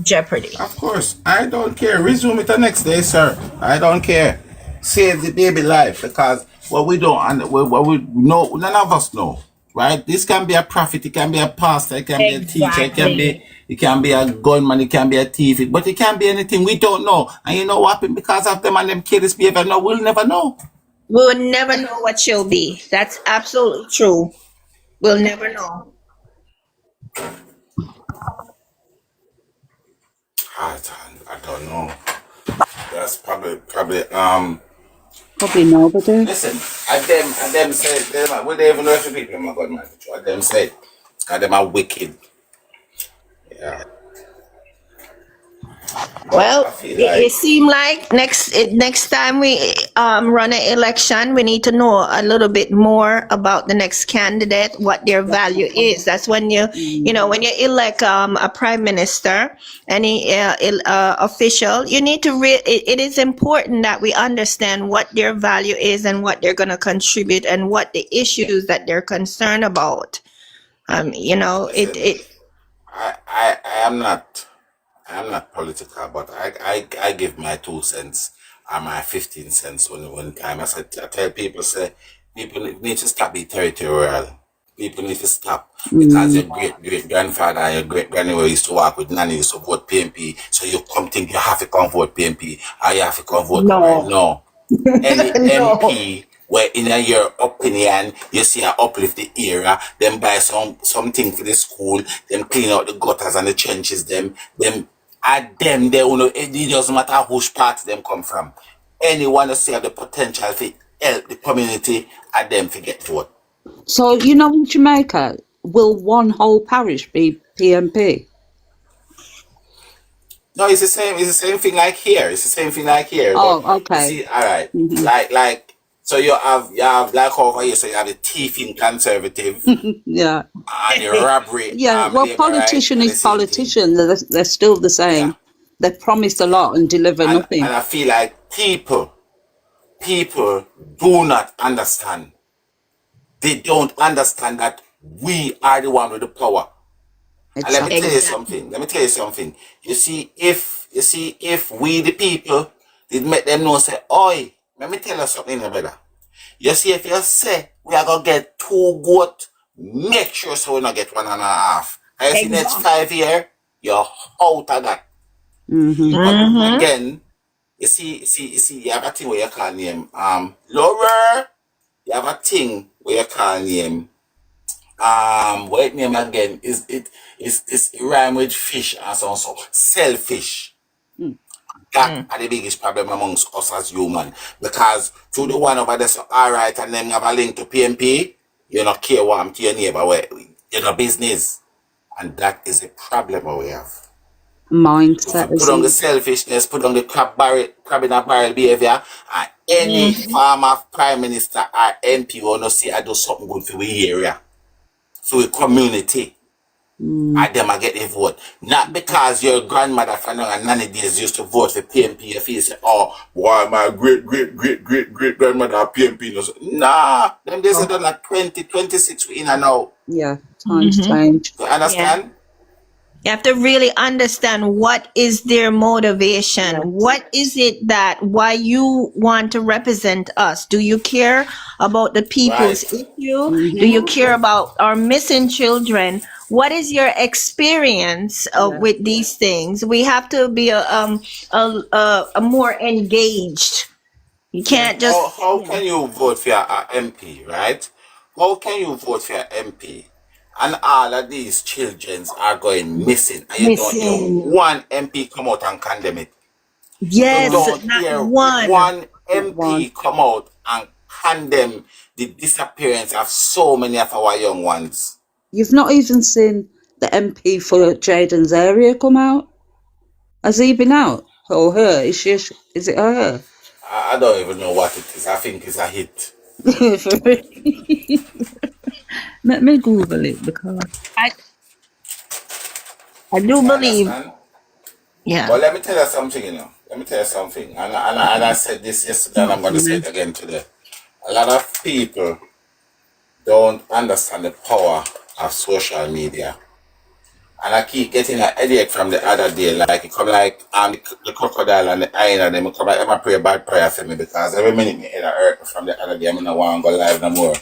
jeopardy. Of course. I don't care. Resume it the next day, sir. I don't care. Save the baby life because what we don't and what we know, none of us know. Right? This can be a prophet, it can be a pastor, it can be a teacher, Exactly. it can be a gunman, it can be a thief, but it can be anything we don't know. And you know what happened because of them and them kids behavior? No, we'll never know. We will never know what she'll be. That's absolutely true. We'll never know. I don't know. That's probably Probably nobody. listen, and them said them we don't even know if the people my God man. What them said. Cause them are wicked. Yeah. Well, I feel it like seemed like next time we run an election, we need to know a little bit more about the next candidate, what their value is. That's when when you elect a prime minister, any official, you need to it is important that we understand what their value is and what they're going to contribute and what the issues that they're concerned about. listen, It I am not political, but I give my 2 cents and my 15 cents when time I tell people say people need to stop being territorial. People need to stop because your great grandfather and your great grandmother used to work with nanny used to vote PMP. So you come think you have to come vote PMP or you have to come vote Cameroon. no, No. Any no, MP where in your opinion you see a uplift the area, then buy something for the school, then clean out the gutters and the trenches, them at them they it doesn't matter which part them come from. Anyone who see have the potential to help the community at them to get vote. So, in Jamaica, will one whole parish be PMP? No, it's the same thing like here. It's the same thing like here. But Oh, you okay. see, all right, Hmm. like so you have like over here, so you have the thieving conservative Yeah. and the robbery Yeah. Well, labor, right? politician And the is same thing. politician. They're still the Yeah. same. They promise a lot and deliver And nothing. I feel like people do not understand. They don't understand that we are the one with the power. And let me tell Exactly. you exactly. something. Let me tell you something. You see, if we the people did make them know say, oi, let me tell you something, brother. You see, if you say we are gonna get 2 goat, make sure so we not get 1.5. And you see next Exactly. 5 year, you're out of that. Hmm. But Mm-hmm. again, you have a thing where you call name Laura. You have a thing where you call name what name again is rhyme with fish and so selfish. That Mm. are the biggest problem amongst us as human. Because to the one over there, so alright, and then have a link to PMP, you not care what I'm to your neighbor, where you know business. And that is a problem that we have. If we Mindset put is on the selfishness, put on the crab in a barrel behavior, and any Mm-hmm. former prime minister or MP want to see I do something good for the area, for the community. And them I get a vote. Not because your grandmother from and nanny days used to vote for PMP if you say, oh, why my great grandmother PMP knows. Nah, them days are Oh. done like 2026 we in and now. yeah. Times Mm-hmm. change. You Yeah. understand? You have to really understand what is their motivation. Yeah. What is it that why you want to represent us? Do you care about the people's Right. issue? Do Hmm. you care about our missing children? What is your experience Yeah. with these things? We have to be a more engaged. You Yeah. can't How, just how can you vote for your MP, right? How can you vote for your MP? And all of these children are going missing, and you don't hear missing. one MP come out and condemn it. You Yes, No, don't not hear one. one not one. MP come out and condemn the disappearance of so many of our young ones. You've not even seen the MP for Jayden's area come out. Has he been out? Or her? Is it her? I don't even know what it is. I think it's a hit. Let me Google it because I I do You believe, understand? yeah. But let me tell you something, you know. Let me tell you something. And I said this yesterday and not I'm going for to say me. it again today. A lot of people don't understand the power of social media. And I keep getting a headache from the other day. Like, it come like, the crocodile and the hyena, them come like, them pray a bad prayer for me because every minute me head hurt me from the other day. I mean, I want to go live no more.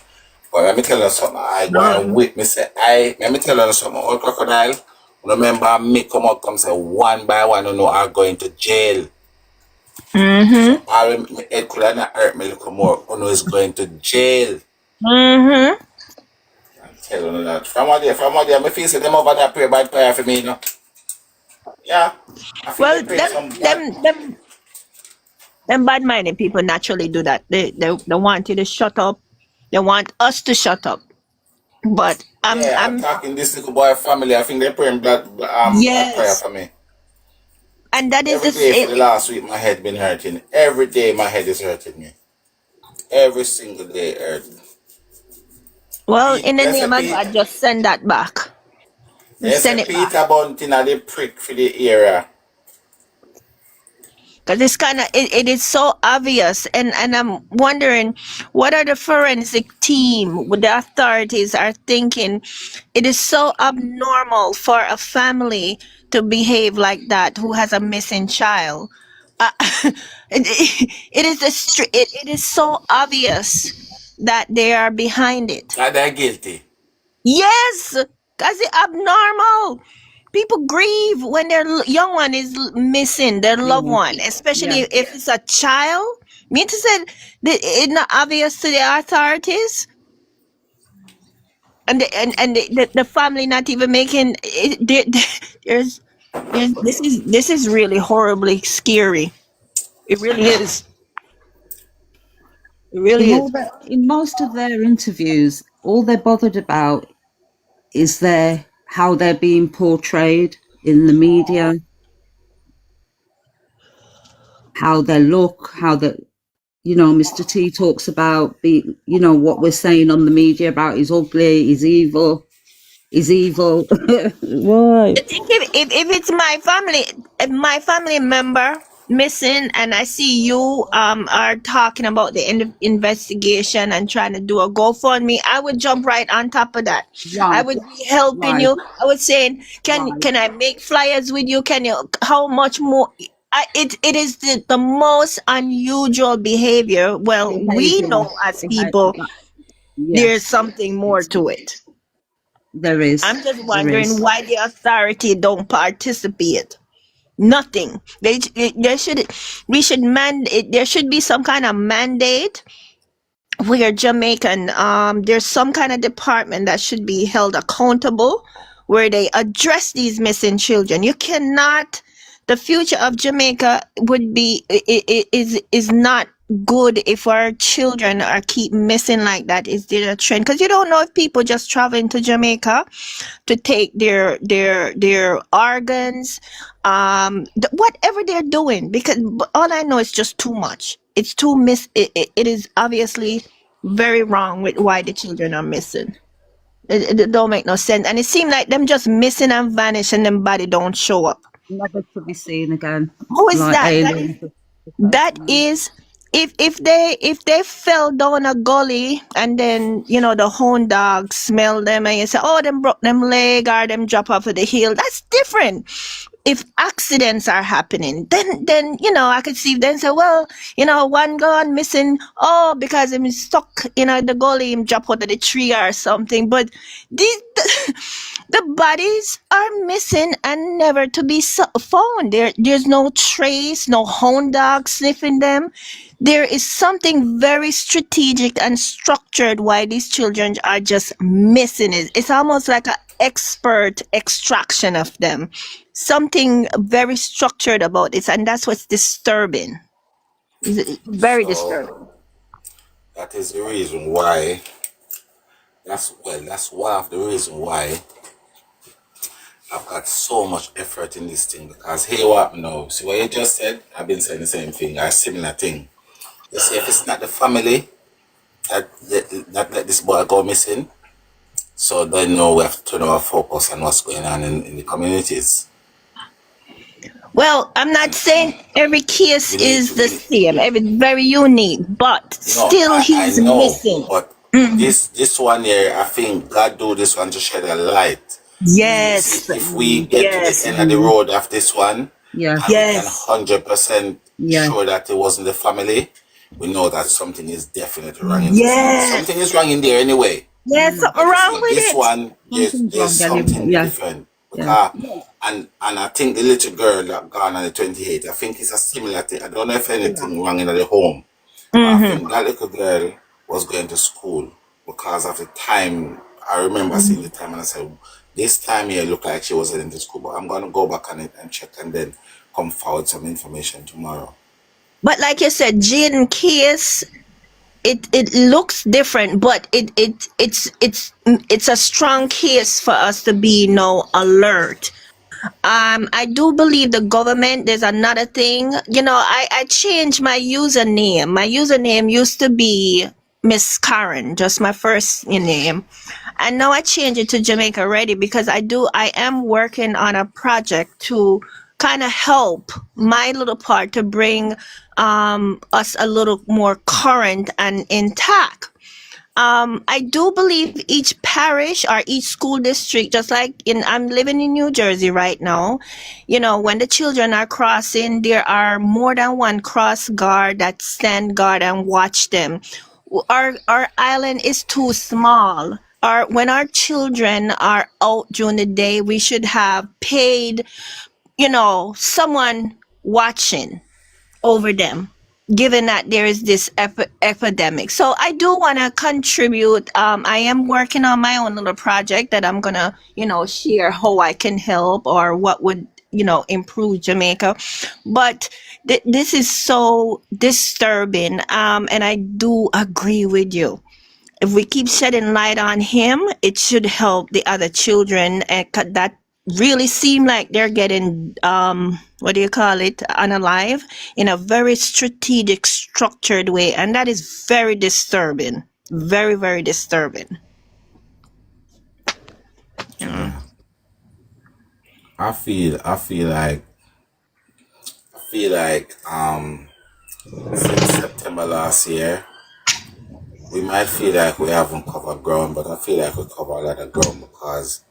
But let me tell you something. I go and Um, wait. Me say, let me tell you something. Old crocodile, remember me come up, come say, one by one, you know, are going to jail. mm-hmm. So, all my head could have not hurt me a little more. You know, is going to jail. Mm-hmm. I'm telling you that. From what day, I feel say them over there pray bad prayer for me, you know. Yeah. I think they Well, pray some bad. them bad minded people naturally do that. They want you to shut up. They want us to shut up. But Yeah, I'm I'm talking this little boy family. I think they praying bad prayer yes. for me. And that is Every this day for the last week, my head been hurting. Every day, my head is hurting me. Every single day, hurting. well, Pete, in the that's a name of Pete. God, just send that back. Just There's a send it back. Peter Bunting at the prick for the area. Because it's kind of it is so obvious, and I'm wondering what are the forensic team with the authorities are thinking. It is so abnormal for a family to behave like that who has a missing child. uh, it is it is so obvious that they are behind it. That they're guilty. Yes, because it's abnormal. People grieve when their young one is missing, their loved Yeah, one, yeah. especially if it's a child. Mean to say that it's not obvious to the authorities, and the family not even making it. There's, this is really horribly scary. It really is. It really is. In most of their interviews, all they're bothered about is how they're being portrayed in the media, how they look, Mr. T talks about what we're saying on the media about he's ugly, he's evil. Why? I think if it's my family, if my family member missing, and I see you are talking about the investigation and trying to do a GoFundMe, I would jump right on top of that. I Right, would be helping right, you. I would say, right. can I make flyers with you? Can you? How much more? It is the most unusual behavior. Well, we Behavior. know as people there's Yes, something more to it. there is. I'm just There wondering is. why the authority don't participate. Nothing. There should we should there should be some kind of mandate where Jamaican there's some kind of department that should be held accountable where they address these missing children. You cannot the future of Jamaica would be is not good if our children are keep missing like that. Is there a trend? Because you don't know if people just traveling to Jamaica to take their organs, whatever they're doing, because all I know is just too much. It's too it is obviously very wrong with why the children are missing. It don't make no sense, and it seems like them just missing and vanish and them body don't show up. Never to be seen again. Who is Like that? aliens. That is if they fell down a gully and then the hound dog smell them and you say, oh, them broke them leg or them drop off of the hill, that's different. If accidents are happening, then I could see then say, well, one gone missing, oh, because him is stuck the gully, him drop out of the tree or something. But these the bodies are missing and never to be found. There's no trace, no hound dog sniffing them. There is something very strategic and structured why these children are just missing it. It's almost like an expert extraction of them. Something very structured about it, and that's what's disturbing. It's very So disturbing. that is the reason why. That's one of the reason why I've got so much effort in this thing because here what now. See what you just said? I've been saying the same thing, a similar thing. You see, if it's not the family that let this boy go missing, so then now we have to turn our focus on what's going on in the communities. Well, I'm not And saying every case we need is to the we same, every very unique, but no, still I he's know, missing. but this one here, I think God do this one to shed a light. You see, Yes, if we get to the yes, end of the road of this one, Yeah, and we can yes. 100% yeah, sure that it wasn't the family, we know that something is definitely wrong in this family. Something Yes. is wrong in there anyway. There's something But you wrong see, with this it. one, something's there's wrong, Ellie. something Yeah, different yeah. because, and I think the little girl that gone on the 28th, I think it's a similar thing. I don't know if anything wrong in the home, but I Mm-hmm. think that little girl was going to school because of the time. I remember seeing the time and I said, this time here looked like she was heading to school, but I'm going to go back on it and check and then come forward some information tomorrow. But like you said, Jaden case, it looks different, but it's a strong case for us to be alert. I do believe the government. There's another thing. I changed my username. My username used to be Miss Karen, just my first name. And now I changed it to Jamaica Ready because I am working on a project to kind of help my little part to bring us a little more current and intact. I do believe each parish or each school district, just like I'm living in New Jersey right now, when the children are crossing, there are more than one cross guard that stand guard and watch them. Our island is too small. When our children are out during the day, we should have paid, someone watching over them, given that there is this epidemic. So I do want to contribute. I am working on my own little project that I'm gonna share how I can help or what would improve Jamaica. But this is so disturbing, and I do agree with you. If we keep shedding light on him, it should help the other children that really seem like they're getting what do you call it, unalive in a very strategic, structured way, and that is very disturbing. Very, very disturbing. Yeah. I feel like since September last year, we might feel like we haven't covered ground, but I feel like we cover a lot of ground because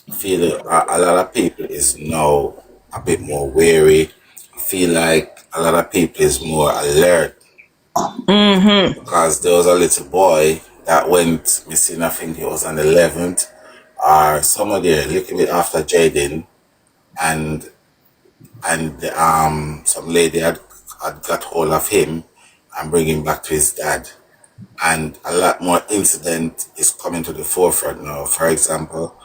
I feel that a lot of people is now a bit more wary. I feel like a lot of people is more alert Mm-hmm. because there was a little boy that went missing. I think it was on the 11th or somewhere there, a little bit after Jayden, and some lady had got hold of him and bring him back to his dad. And a lot more incident is coming to the forefront now. For example,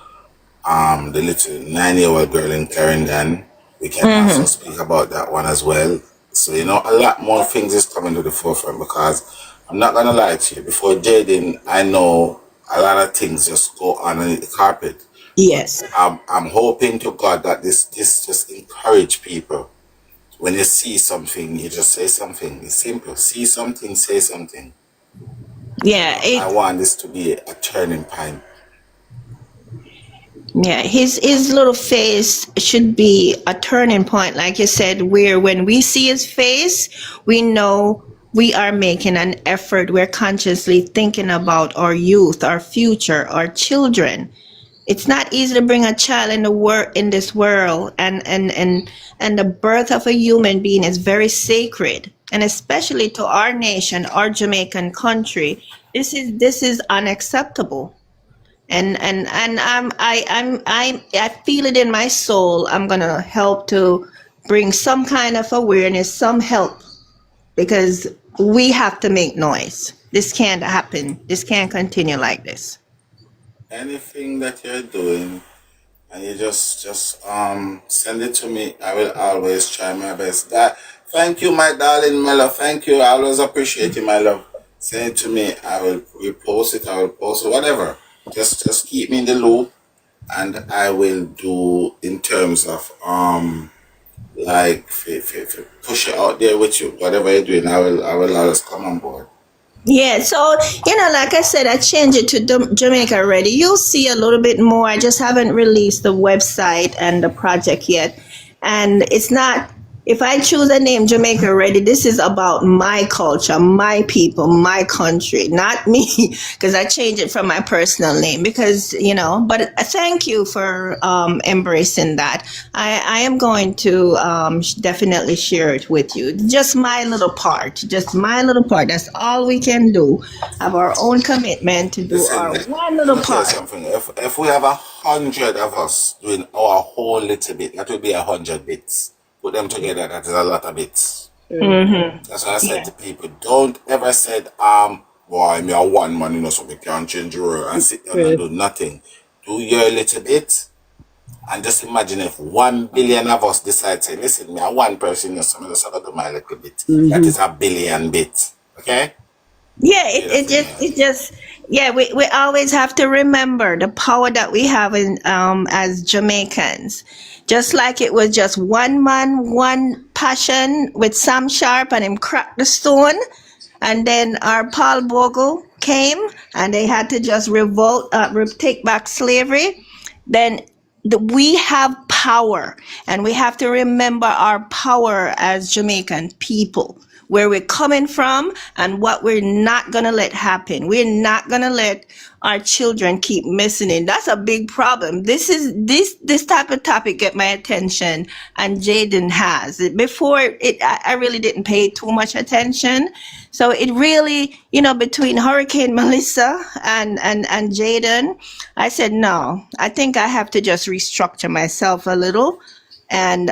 the little 9-year-old girl in Clarendon, we can also Mm-hmm. speak about that one as well. So a lot more things is coming to the forefront because I'm not gonna lie to you. Before Jaden, I know a lot of things just go on the carpet, but Yes. I'm hoping to God that this just encourage people. When you see something, you just say something. It's simple. See something, say something. Yeah. I want this to be a turning point. Yeah, his little face should be a turning point, like you said, where when we see his face, we know we are making an effort. We're consciously thinking about our youth, our future, our children. It's not easy to bring a child in this world, and the birth of a human being is very sacred, and especially to our nation, our Jamaican country, this is unacceptable. And I feel it in my soul. I'm gonna help to bring some kind of awareness, some help, because we have to make noise. This can't happen. This can't continue like this. Anything that you're doing, and you just send it to me. I will always try my best. That thank you, my darling Mela. Thank you. I always appreciate you, my love. Send it to me. I will repost it. I will post it. Whatever. Just keep me in the loop, and I will do in terms of like if push it out there with you. Whatever you're doing, I will always come on board. Yeah, so like I said, I changed it to Jamaica already. You'll see a little bit more. I just haven't released the website and the project yet. And it's not, if I choose a name Jamaica already, this is about my culture, my people, my country, not me, because I changed it from my personal name. Because, but thank you for embracing that. I am going to definitely share it with you. Just my little part, just my little part. That's all we can do. Have our own commitment to do Listen, our one let little me tell you part. something. If we have 100 of us doing our whole little bit, that would be 100 bits. Put them together, that is a lot of bits. Mm-hmm. That's what I said Yeah. to people. Don't ever say, boy, me a one man, so we can't change the world and sit down and do nothing. Do your little bit. And just imagine if 1 billion of us decide to say, listen, me a one person, so I'm just going to do my little bit. That is a billion bit. Okay? Yeah, Beautiful, man. it just yeah, we always have to remember the power that we have in as Jamaicans. Just like it was just one man, one passion with Sam Sharp and him cracked the stone, and then our Paul Bogle came and they had to just revolt, take back slavery. Then we have power, and we have to remember our power as Jamaican people, where we're coming from and what we're not going to let happen. We're not going to let our children keep missing it. That's a big problem. This type of topic get my attention, and Jayden has. Before it, I really didn't pay too much attention. So it really, between Hurricane Melissa and Jayden, I said, no, I think I have to just restructure myself a little and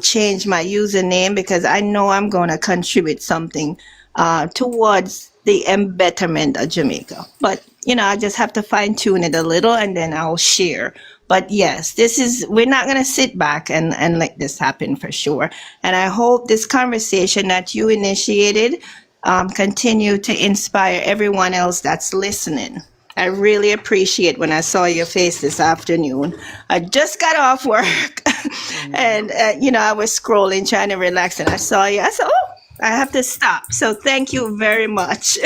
change my username, because I know I'm going to contribute something towards the embetterment of Jamaica. But, I just have to fine tune it a little and then I'll share. But yes, we're not going to sit back and let this happen for sure. And I hope this conversation that you initiated continue to inspire everyone else that's listening. I really appreciate when I saw your face this afternoon. I just got off work and, I was scrolling, trying to relax, and I saw you. I said, oh, I have to stop. So thank you very much.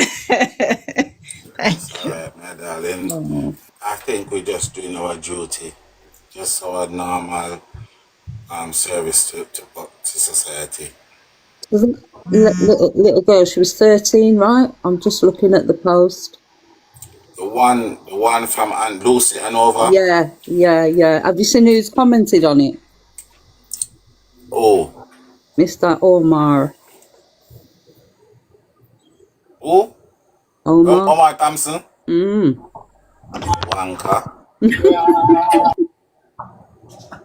That's Thank all you. right, my darling. I think we're just doing our duty. Just our normal service to society. Little girl, she was 13, right? I'm just looking at the post. The one from Aunt Lucy and over. Yeah. Have you seen who's commented on it? Oh, Mr. Omar. who? Omar? Omar Thompson. Mm. Wanker.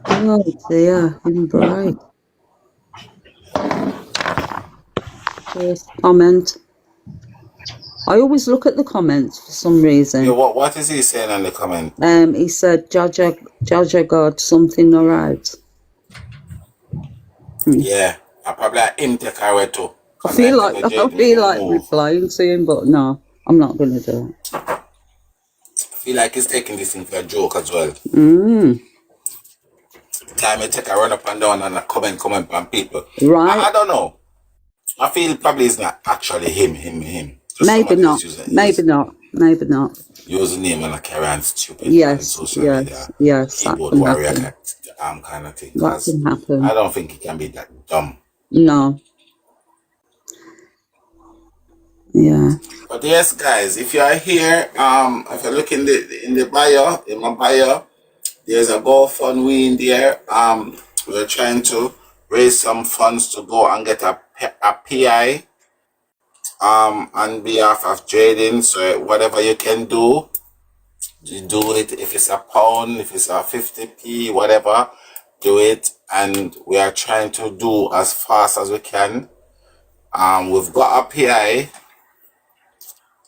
Oh dear, in bright. First comment. I always look at the comments for some Yeah, reason. what is he saying in the comment? He said, Jaja God, something alright. Yeah, I probably have him take her away too. I Because I feel think like the Jaden can move. replying to him, but no, I'm not gonna do it. I feel like he's taking this thing for a joke as well. Time he take a run up and down and a comment from people. Right? I don't know. I feel probably it's not actually him. Just Maybe somebody not. who's Maybe not. using name and a carry on stupid on Yes, social media. yes, that Keyboard can warrior happen. kind of thing. That 'Cause can happen. I don't think he can be that dumb. No. Yeah. But yes, guys, if you are here, if you look in the bio, in my bio, there's a GoFundMe in there. We're trying to raise some funds to go and get a PI on behalf of Jayden. So whatever you can do, you do it. If it's a pound, if it's a 50p, whatever, do it. And we are trying to do as fast as we can. We've got a PI.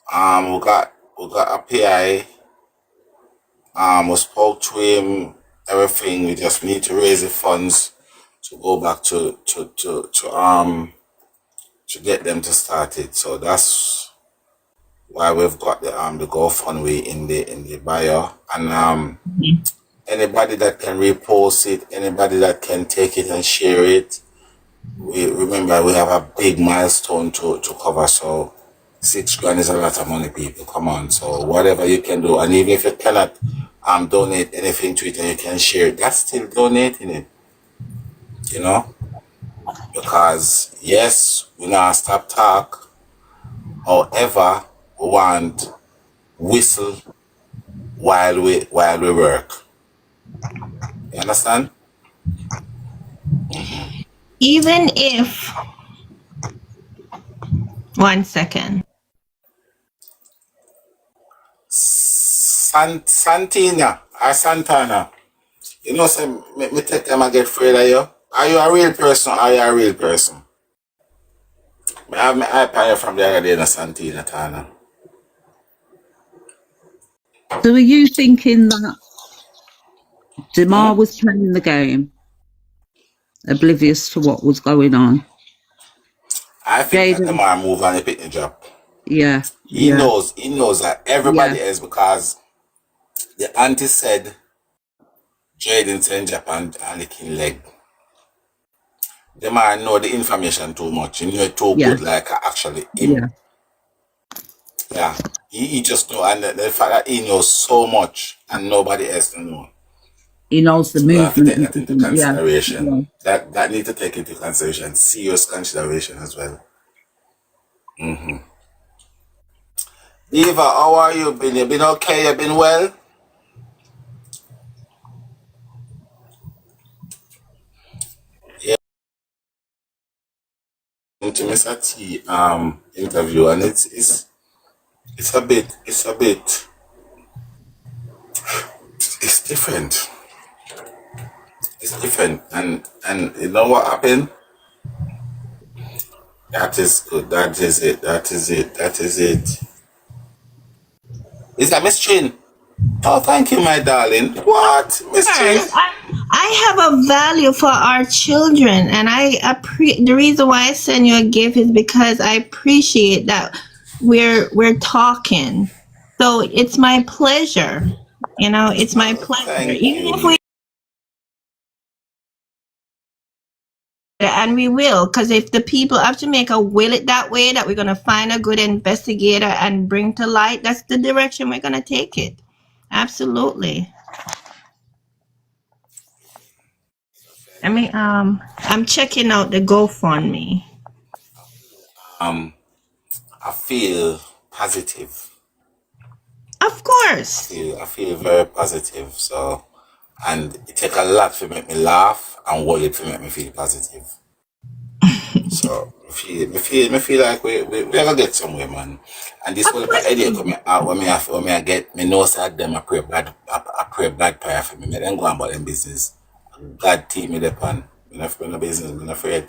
We got a PI. We spoke to him, everything. We just need to raise the funds to go back to get them to start it. So that's why we've got the GoFundMe in the bio. And anybody that can repost it, anybody that can take it and share it. Remember, we have a big milestone to cover, so 6 grand is a lot of money, people. Come on, so whatever you can do, and even if you cannot donate anything to it and you can share it, that's still donating it, you know? Because yes, we not stop talk. However, we want whistle while we work. You understand? Even if, one second. Santina or Santana. You know, say, me take them and get afraid of you. Are you a real person or are you a real person? I have my iPad from the other day in Santina, Tana. So are you thinking that Demar was playing the game, oblivious to what was going on? I think that the Jayden, man move on the picnic job. yeah, He yeah, knows that everybody else, because the auntie said Jayden sent Japan and the king leg. The man know the information too much. He know it too yeah, good, like actually him. yeah. Yeah. He just know, and the fact that he knows so much and nobody else don't know. He knows the So we have to movement. take that into Yeah, consideration. yeah. That need to take into consideration, serious consideration as well. Eva, how are you been? You been okay? You been well? Yeah, into Mr. T interview, and it's a bit it's different. It's different, and you know what happened? That is good. That is it. That is it. That is it. Is that Miss Chin? Oh, thank you, my darling. What, Miss Chin? First, I have a value for our children, and the reason why I send you a gift is because I appreciate that we're talking. So it's my pleasure. You know, it's my Oh, pleasure. thank Even if you. we and we will, because if the people of Jamaica will it that way, that we're gonna find a good investigator and bring to light, that's the direction we're gonna take it. Absolutely. I mean, I'm checking out the GoFundMe. Um, I feel positive. Of course. I feel very positive. So, and it take a lot to make me laugh and what it to make me feel positive. So, me feel like we gonna get somewhere, man. And this Of will course. idea coming out when I get me know that them I pray blood prayer for me. Me then go on about them business. God teach me the pan. Me not no business. Me not afraid.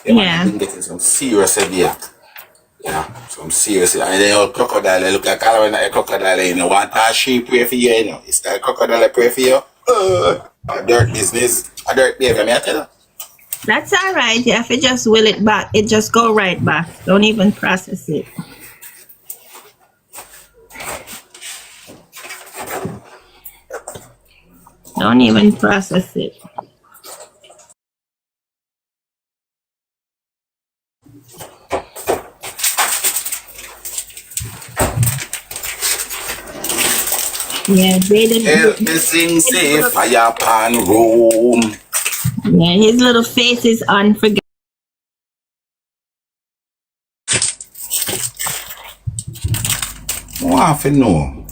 Yeah, man, I've Yeah. been getting some serious idea. Yeah, some serious. And then your crocodile they look like when a crocodile, you know, want a sheep pray for you, you know. It's that crocodile pray for you. A dirt business, a dirt behavior, me I tell you. That's all right. Yeah, if you just will it back, it just go right back. Don't even process it. Don't even process it. Yeah, Help me sing say fire pan room. yeah, his little face is unforgettable. I want to know.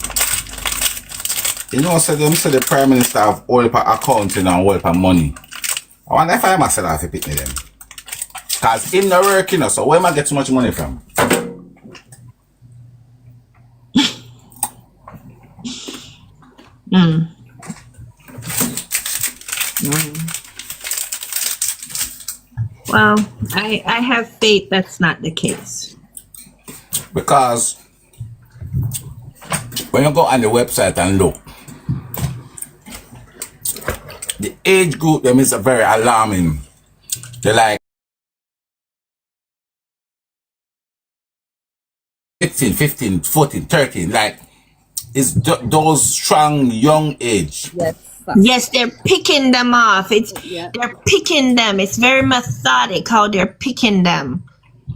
You know, so them say the Prime Minister have all the accounting and all the money. I wonder if I myself have to pick me them. Because him not working, so where am I get so much money from? Mm. Well, I have faith that's not the case. Because when you go on the website and look, the age group them is a very alarming. They're like 15, 14, 13, like It's those strong young age. Yes. Yes, they're picking them off. Yeah. They're picking them. It's very methodic how they're picking them,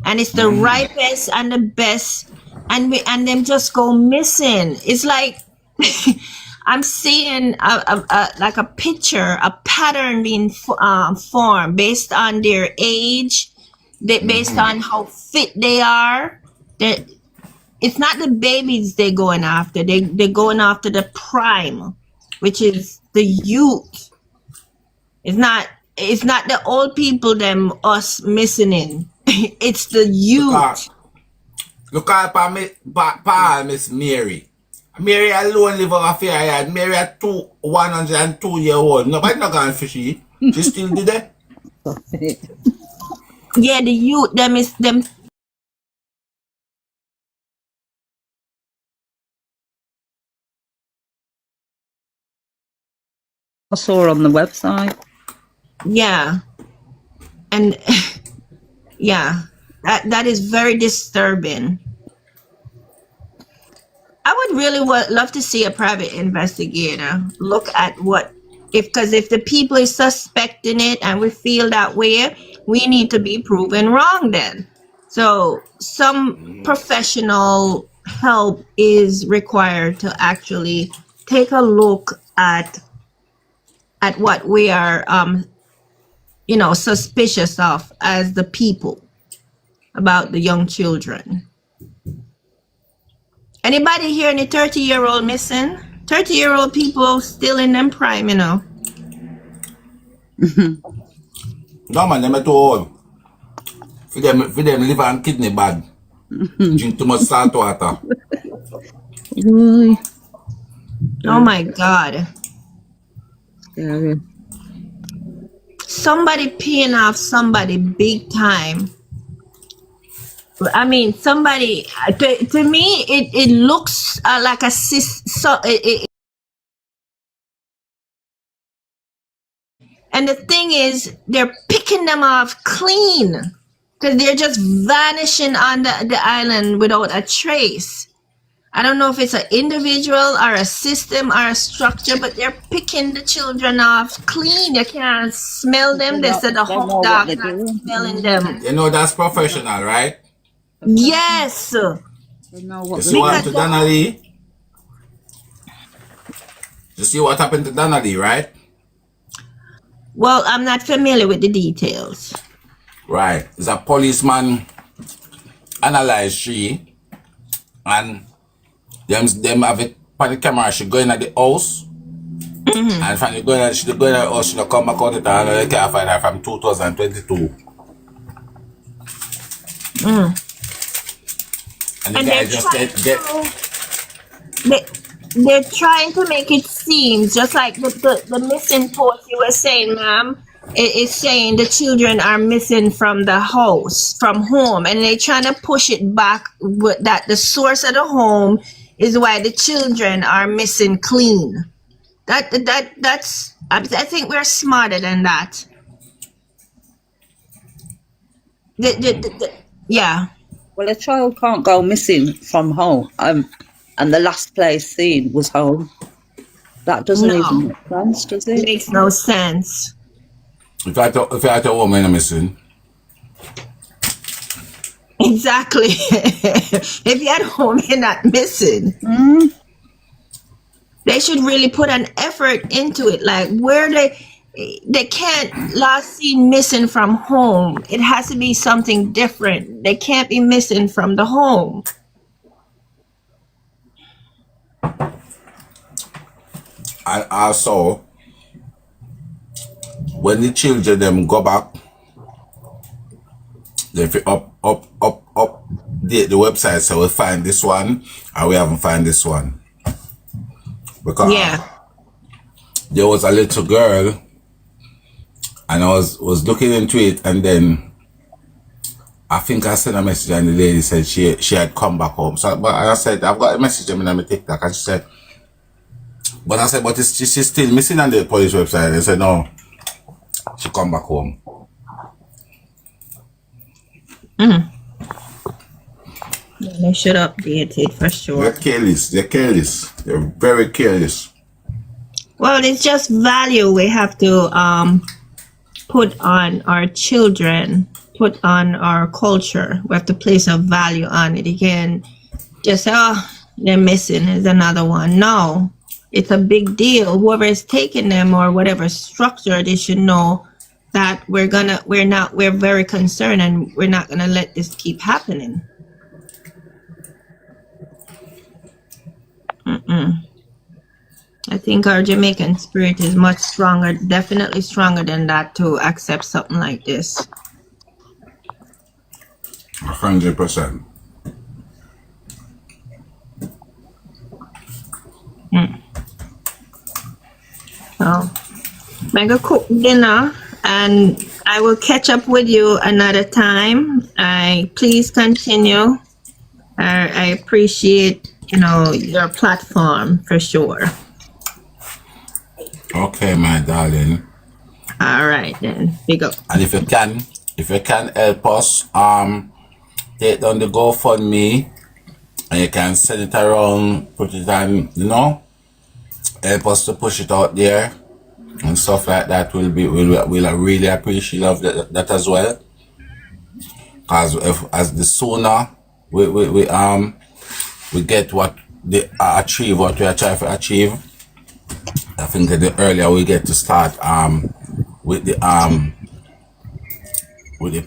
and it's the ripest and the best, and them just go missing. It's like I'm seeing like a picture, a pattern being formed based on their age, based on how fit they are. It's not the babies they're going after. They're going after the prime, which is the youth. It's not the old people them us missing in. It's the youth. Look at Pa Miss Mary. Mary alone live on a fair yard. Mary at 102-year-old. Nobody not going fishy. She still did it. Yeah, the youth them is them. I saw her on the website. Yeah, and yeah, that is very disturbing. I would really love to see a private investigator look at because if the people is suspecting it and we feel that way, we need to be proven wrong then. So some professional help is required to actually take a look at what we are suspicious of as the people about the young children. Anybody here any 30-year-old missing? 30-year-old people still in them prime, No man, them are too old. For them liver and kidney bad. Drink too much salt water. Boy. Oh my God. Scary. Somebody peeing off somebody big time. I mean, somebody, to me, it looks like a and the thing is, they're picking them off clean because they're just vanishing on the island without a trace. I don't know if it's an individual or a system or a structure, but they're picking the children off clean. You can't smell them. They said the hot dog not smelling them. You know that's professional, right? Yes. They know what You see what happened to Donnelly? You see what happened to Donnelly, right? Well, I'm not familiar with the details. Right. There's a policeman analyzed she and them have it on the camera. She going at the house. And finally going at the house, she come back out it and they can't find her from 2022. And the guy just they're trying to make it seem just like the missing post you were saying, ma'am. It is saying the children are missing from the house, from home, and they're trying to push it back with that the source of the home is why the children are missing clean. That's I think we're smarter than that. Yeah. Well, a child can't go missing from home, and the last place seen was home. That doesn't even make sense, does It it? makes no sense. If I had a woman missing. Exactly. If you're at home, you're not missing. They should really put an effort into it. Like where they can't last seen missing from home. It has to be something different. They can't be missing from the home. And also, when the children them go back, they update the website so we find this one and we haven't found this one. Because there was a little girl and I was looking into it, and then I think I sent a message and the lady said she had come back home. So but I said I've got a message in my TikTok and she said, but I said, but she's still missing on the police website. They said no, she come back home. They should update it for They're sure. careless. They're careless. They're very careless. Well, it's just value we have to put on our children, put on our culture. We have to place a value on it. You can just say, oh, they're missing is another one. No, it's a big deal. Whoever is taking them or whatever structure, they should know that we're very concerned and we're not gonna let this keep happening. I think our Jamaican spirit is much stronger, definitely stronger than that to accept something like this. 100%. So I'm gonna cook dinner and I will catch up with you another time. Please continue. I appreciate, your platform for sure. Okay, my darling. All right then. Big up. And if you can help us, take down the GoFundMe and you can send it around, put it on, help us to push it out there and stuff like that. We'll really appreciate that as well. Because as the sooner we get what they achieve, what we are trying to achieve, I think that the earlier we get to start with the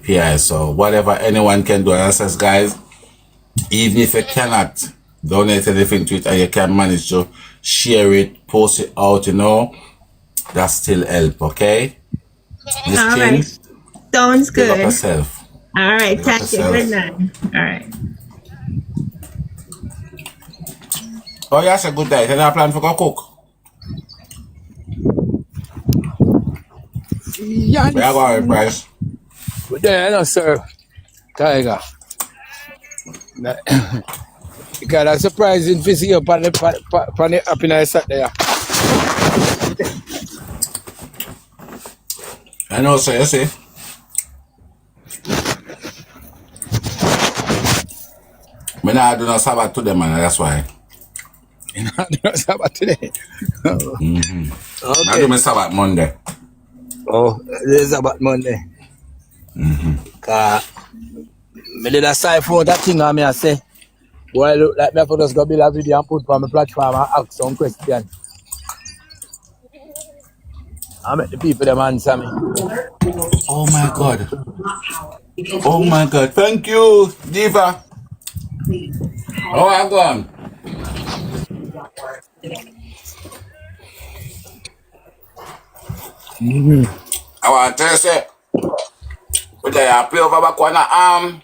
PI. So whatever anyone can do, as I says, guys, even if you cannot donate anything to it and you can manage to share it, post it out, that still help, okay? Miss All Chin, right. Sounds big up good. yourself. All right. Big up Thank you. yourself. Good night. All right. Oh, yeah, that's a good day. Then I plan for go cook. Yes. Where are going, Price? But then, sir, Tiger. Because I'm surprising to see you on the happiness sat there. I know, sir, you see. Me not do no Sabbath to them, man, that's why. That's about today. I Okay. do my Sabbath Monday. Oh, this is about Monday. Because I did a side for that thing and I say, boy, look like me for just go build a video and put on my platform and ask some question. I make the people them answer me. Oh my God. Oh my God. Thank you, Diva. Oh, I'm gone. I want to say, but I play over back one I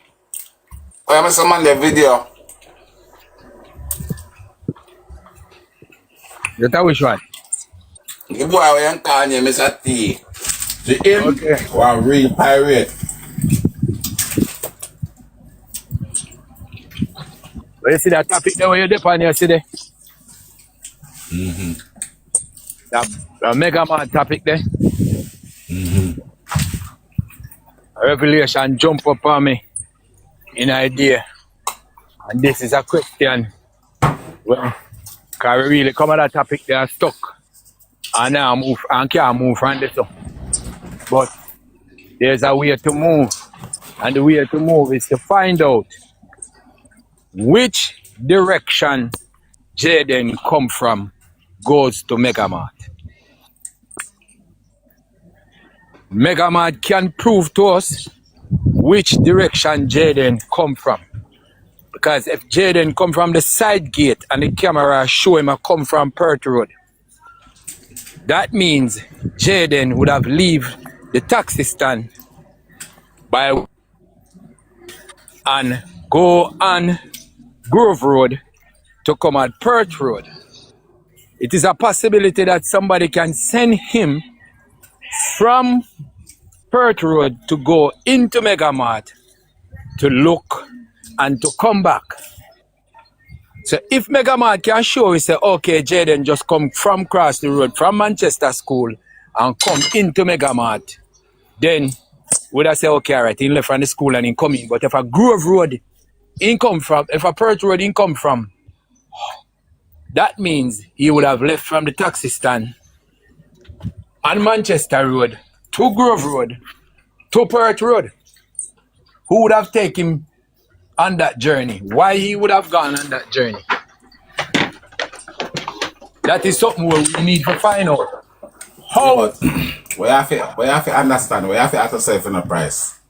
am some the video. You tell which one? The boy I am calling him Mr. T. To him, Okay. or real pirate. When you see that topic there, when you dip on you see there? That Mega Man topic there. A revelation jump up on me in idea. And this is a question. Well, can we really come at that topic they are stuck. And now move and can't move from this up. But there's a way to move. And the way to move is to find out which direction Jayden come from goes to Megamart. Megamart can prove to us which direction Jayden come from. Because if Jayden come from the side gate and the camera show him a come from Perth Road, that means Jayden would have leave the taxi stand by and go on Grove Road to come at Perth Road. It is a possibility that somebody can send him from Perth Road to go into Megamart to look and to come back. So if Megamart can show you, say, okay, Jayden just come from across the road from Manchester School and come into Megamart, then would I say, okay, all right, he left from the school and he come in. But if a Grove Road he come from, if a Perth Road he come from, that means he would have left from the taxi stand on Manchester Road to Grove Road to Perth Road. Who would have taken him on that journey? Why he would have gone on that journey? That is something we need to find out. How? But we have to understand, we have to ask yourself in a price.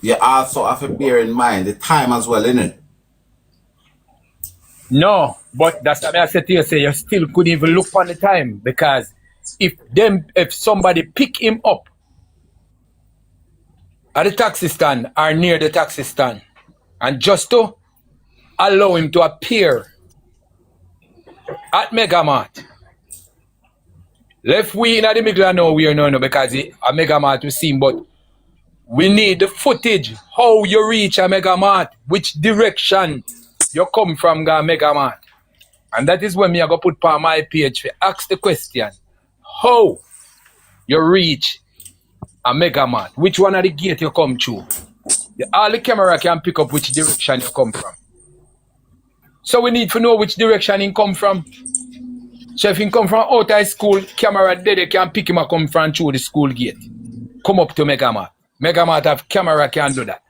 You also have to bear in mind the time as well, innit? No, but that's what I said to you, say you still couldn't even look on the time, because if somebody pick him up at the taxi stand or near the taxi stand, and just to allow him to appear at Megamart, left we in the middle of nowhere no, because a Megamart we seen, but we need the footage, how you reach a Megamart, which direction you come from a Megamart. And that is when me I go put on my page to ask the question, how you reach a Megamart, which one of the gate you come through. All the camera can pick up which direction you come from. So we need to know which direction he come from. So if he come from out of school, camera there, they can pick him and come from through the school gate. Come up to Megamart. Megamart have camera can do that.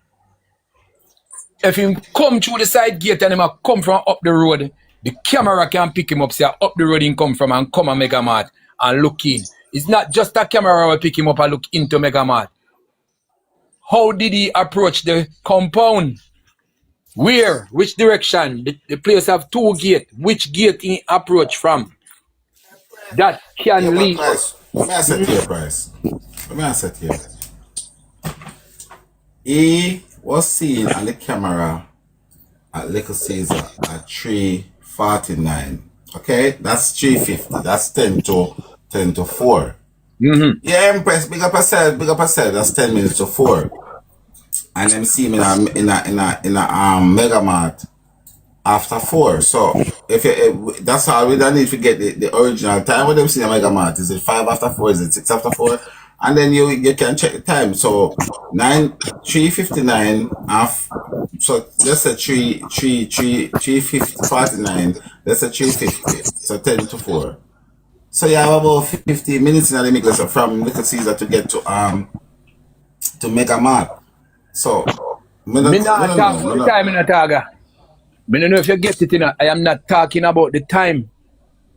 If he come through the side gate and he come from up the road, the camera can pick him up, say up the road he come from, and come at Megamart and look in. It's not just a camera will pick him up and look into Megamart. How did he approach the compound? Where? Which direction? The place have two gates. Which gate he approach from? That can lead us. Let me answer to your price. Let me answer to you. He was seen on the camera at Little Caesar at 3:49. Okay, that's 3:50. That's 10 to 4. Mm-hmm. Yeah, Empress, big up yourself, that's 10 minutes to 4. And them see me in a Megamart after 4. So if that's how we don't need to get the original time when them see a Megamart. Is it 5 after 4? Is it 6 after 4? And then you can check the time. So 3:59 so let's say 3:49. Let's say 3:50. So 10 to 4. So you have about 50 minutes in the middle from Little Caesar to get to Megamart. So Me not talk about the time in a taga. Me don't know if you get it in a, I am not talking about the time.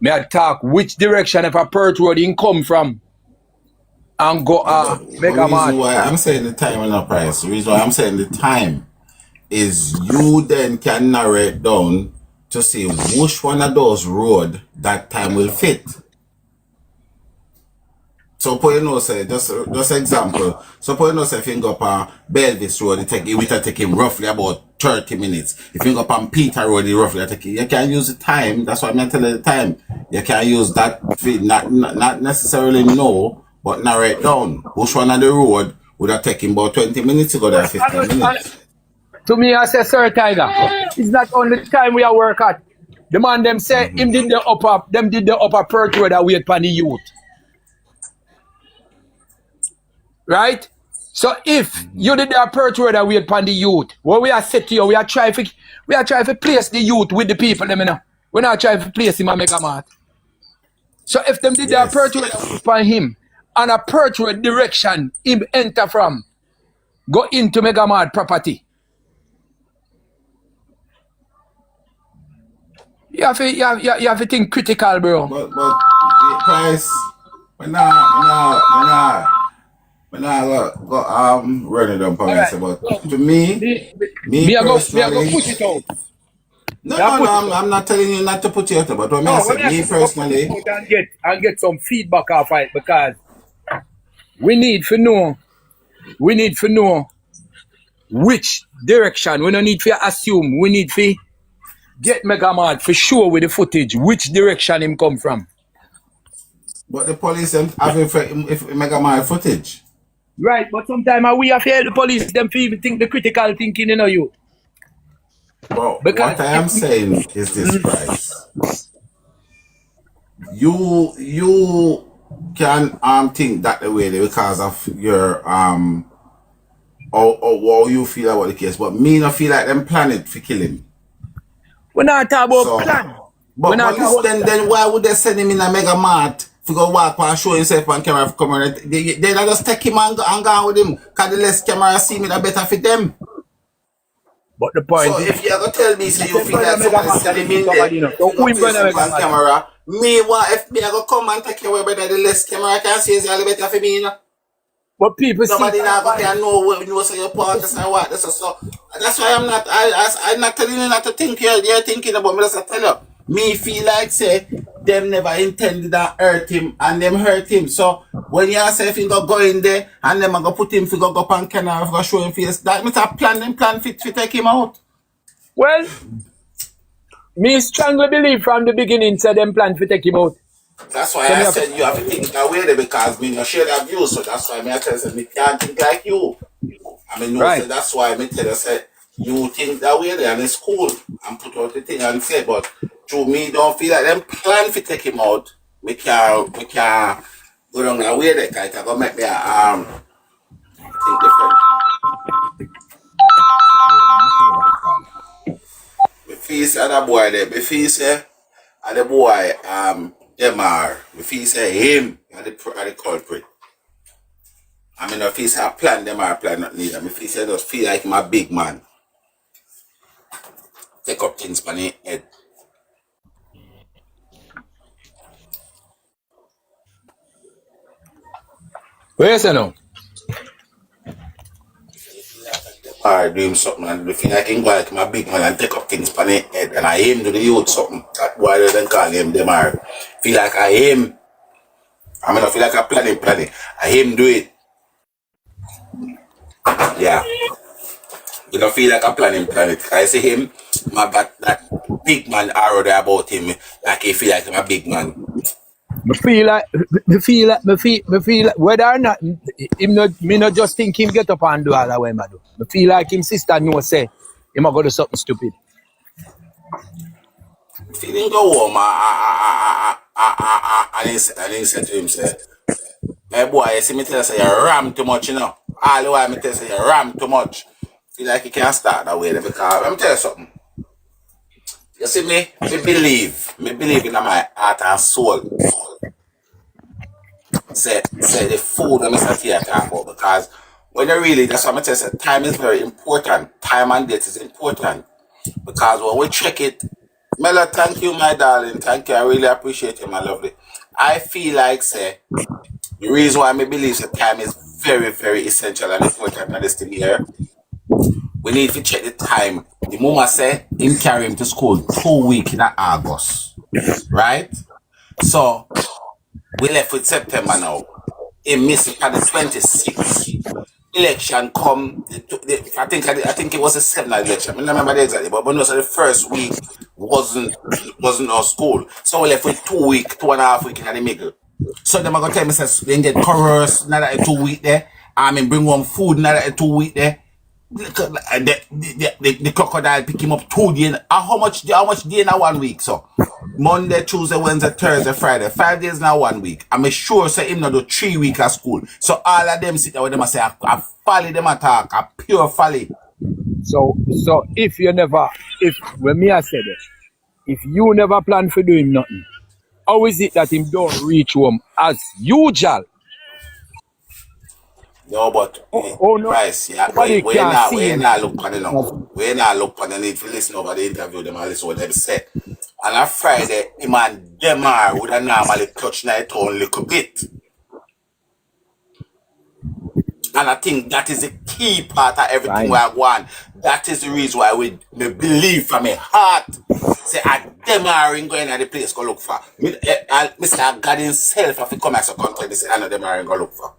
Me I talk which direction if a Perth Road in come from and go The Megamart. reason why I'm saying the time and the price, the reason why I'm saying the time is you then can narrow it down to see which one of those road that time will fit. So for you know, say just example. So for you know, say if you go up on Belvis Road, it will take him roughly about 30 minutes. If you go up on Peter Road, it roughly take you can use the time. That's why I'm telling you the time. You can use that not necessarily know, but narrow it down. Which one of the road would have taken about 20 minutes to go there 15 minutes. To me, I say, Sir Tiger, it's not only the time we are work at. The man them say him did the upper Perth Road that wait for the youth. Right? So if you did the Perth Road that wait for the youth, what we are set to you, we are trying to place the youth with the people, them, you know. We're not trying to place him and make a mat. So if them did the Perth Road that wait for him, and a Perth Road direction him enter from, go into Megamart property. You have to think critical, bro. But price, when I go run it up on Right. but to me personally, put it out. No, I'm not telling you not to put it out, but when I say me personally, and get some feedback off it, because we need to know which direction. We don't need to assume. We need to get Megamart for sure with the footage, which direction him come from. but the police have if Megamart footage. Right, but sometimes we have to help the police them to even think the critical thinking, you know, you. But Because what I am saying is this, price. You can think that the way because of your or how you feel about the case, but me not feel like them plan it for kill him. We're not talking about So, plan. We're but not talking listen, about then why would they send him in a mega mart to go walk and show himself on camera for coming? They just take him and go with him, because the less camera see me, the better for them. But the So point is, if you ever tell me, so you them feel going to like make a somebody match send him against in there, somebody, you know. if So you who go him going place to him make a on match? camera, me want if me I go come and take away better the less camera can see is all the better for me, you know. But people see Nobody that now go fight. can know say your part is and what this is so. That's why I'm not telling you not to think you're thinking about me. Just to tell you, me feel like say them never intended to hurt him and them hurt him. So when you say if you go in there and them go put him for go up on camera for go show him face, that means a plan fit to take him out. Well, me strongly believe from the beginning, say them plan to take him out. That's why So I me have said you have to think that way there because me no share that view. So that's why me I tell you me can't think like you. I mean, no, so right. that's why I tell you, say, you think that way there and it's cool and put out the thing and say, but to me, don't feel like them plan to take him out. Me can go down that way there, because it's going to make me think different. Me feel say that boy there, me feel say, the boy, them are, me feel say him are the culprit. I mean, if he's a plan, them are plan not neither. Me feel say just feel like my big man. Take up things on the head. Where you say now? Or doing something and the thing I can go like my big man and take up things on the head and I aim to the youth something. That why they don't call him them are feel like I aim. I mean I feel like I planning. I aim do it. Yeah. You don't feel like I planning. I see him, my got that big man already about him, like he feel like I'm a big man. Me feel like, whether or not, him not, me not just think him get up and do all that way, man. Me feel like him sister know say, him a go do something stupid. If he didn't go home, I didn't say to him, say, hey boy, you see me tell you say you ram too much, you know. All the while me tell you say you ram too much. Feel like you can't start that way because let me tell you something. You see me believe in my heart and soul. Say the food that Mr. Tia talk about because when you really that's what I tell you, time is very important. Time and date is important. Because when we check it, Mela, thank you, my darling. Thank you. I really appreciate it, my lovely. I feel like say the reason why I believe that time is very, very essential and important at this thing here. We need to check the time. The mama say him carry him to school 2 weeks in August. Right? So we left with September now. He missed it on the 26th. Election come. I think it was the 7th election. I don't remember the exactly, but no, so the first week wasn't no school. So we left with 2 weeks, 2.5 weeks in the middle. So them are gonna tell me says they get chorus, not that 2 weeks there. I mean bring home food, not that 2 weeks there. The crocodile pick him up 2 days. How much day in a 1 week? So Monday, Tuesday, Wednesday, Thursday, Friday. 5 days now 1 week. I'm sure say him not do 3 weeks at school. So all of them sit there with them and say I folly them attack, a pure folly. So if when me I said it, if you never plan for doing nothing, how is it that him don't reach home as usual? No, but Oh no, Price, yeah, nobody can see we him. not look on it now. We not look on the need to listen over the interview them and listen what them say. On a Friday, him and Demar would have normally touch night on a little bit. And I think that is a key part of everything Fine. we are going. That is the reason why we believe from my heart. Say a Demar ain't going to the place go look for. Mr. God himself have to come as a country and say I know Demar ain't go look for.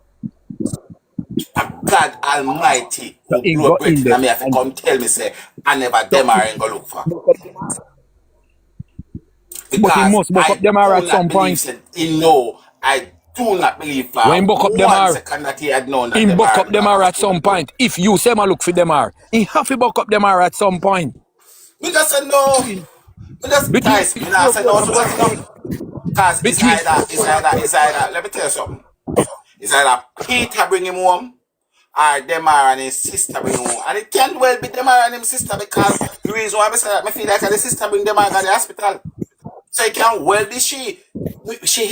God Almighty So who he blow go breath in there in me have to and come tell me say I never so them are ain't go look for. but he Because must buck up I them do at not some believe point. said he know I do not believe for When him buck up them 1 second that he had known that him them buck are up them not go at school some at all. point. If you say ma look for them he have to buck up them at some point. Me just say no. Between Me just between guys, me not say no to what you know. Cause between it's either let me tell you something. It's either Peter bring him home or them are and his sister bring home. And it can't well be them are and him sister because the reason why I say that I feel like the sister bring them out of the hospital. So it can well be she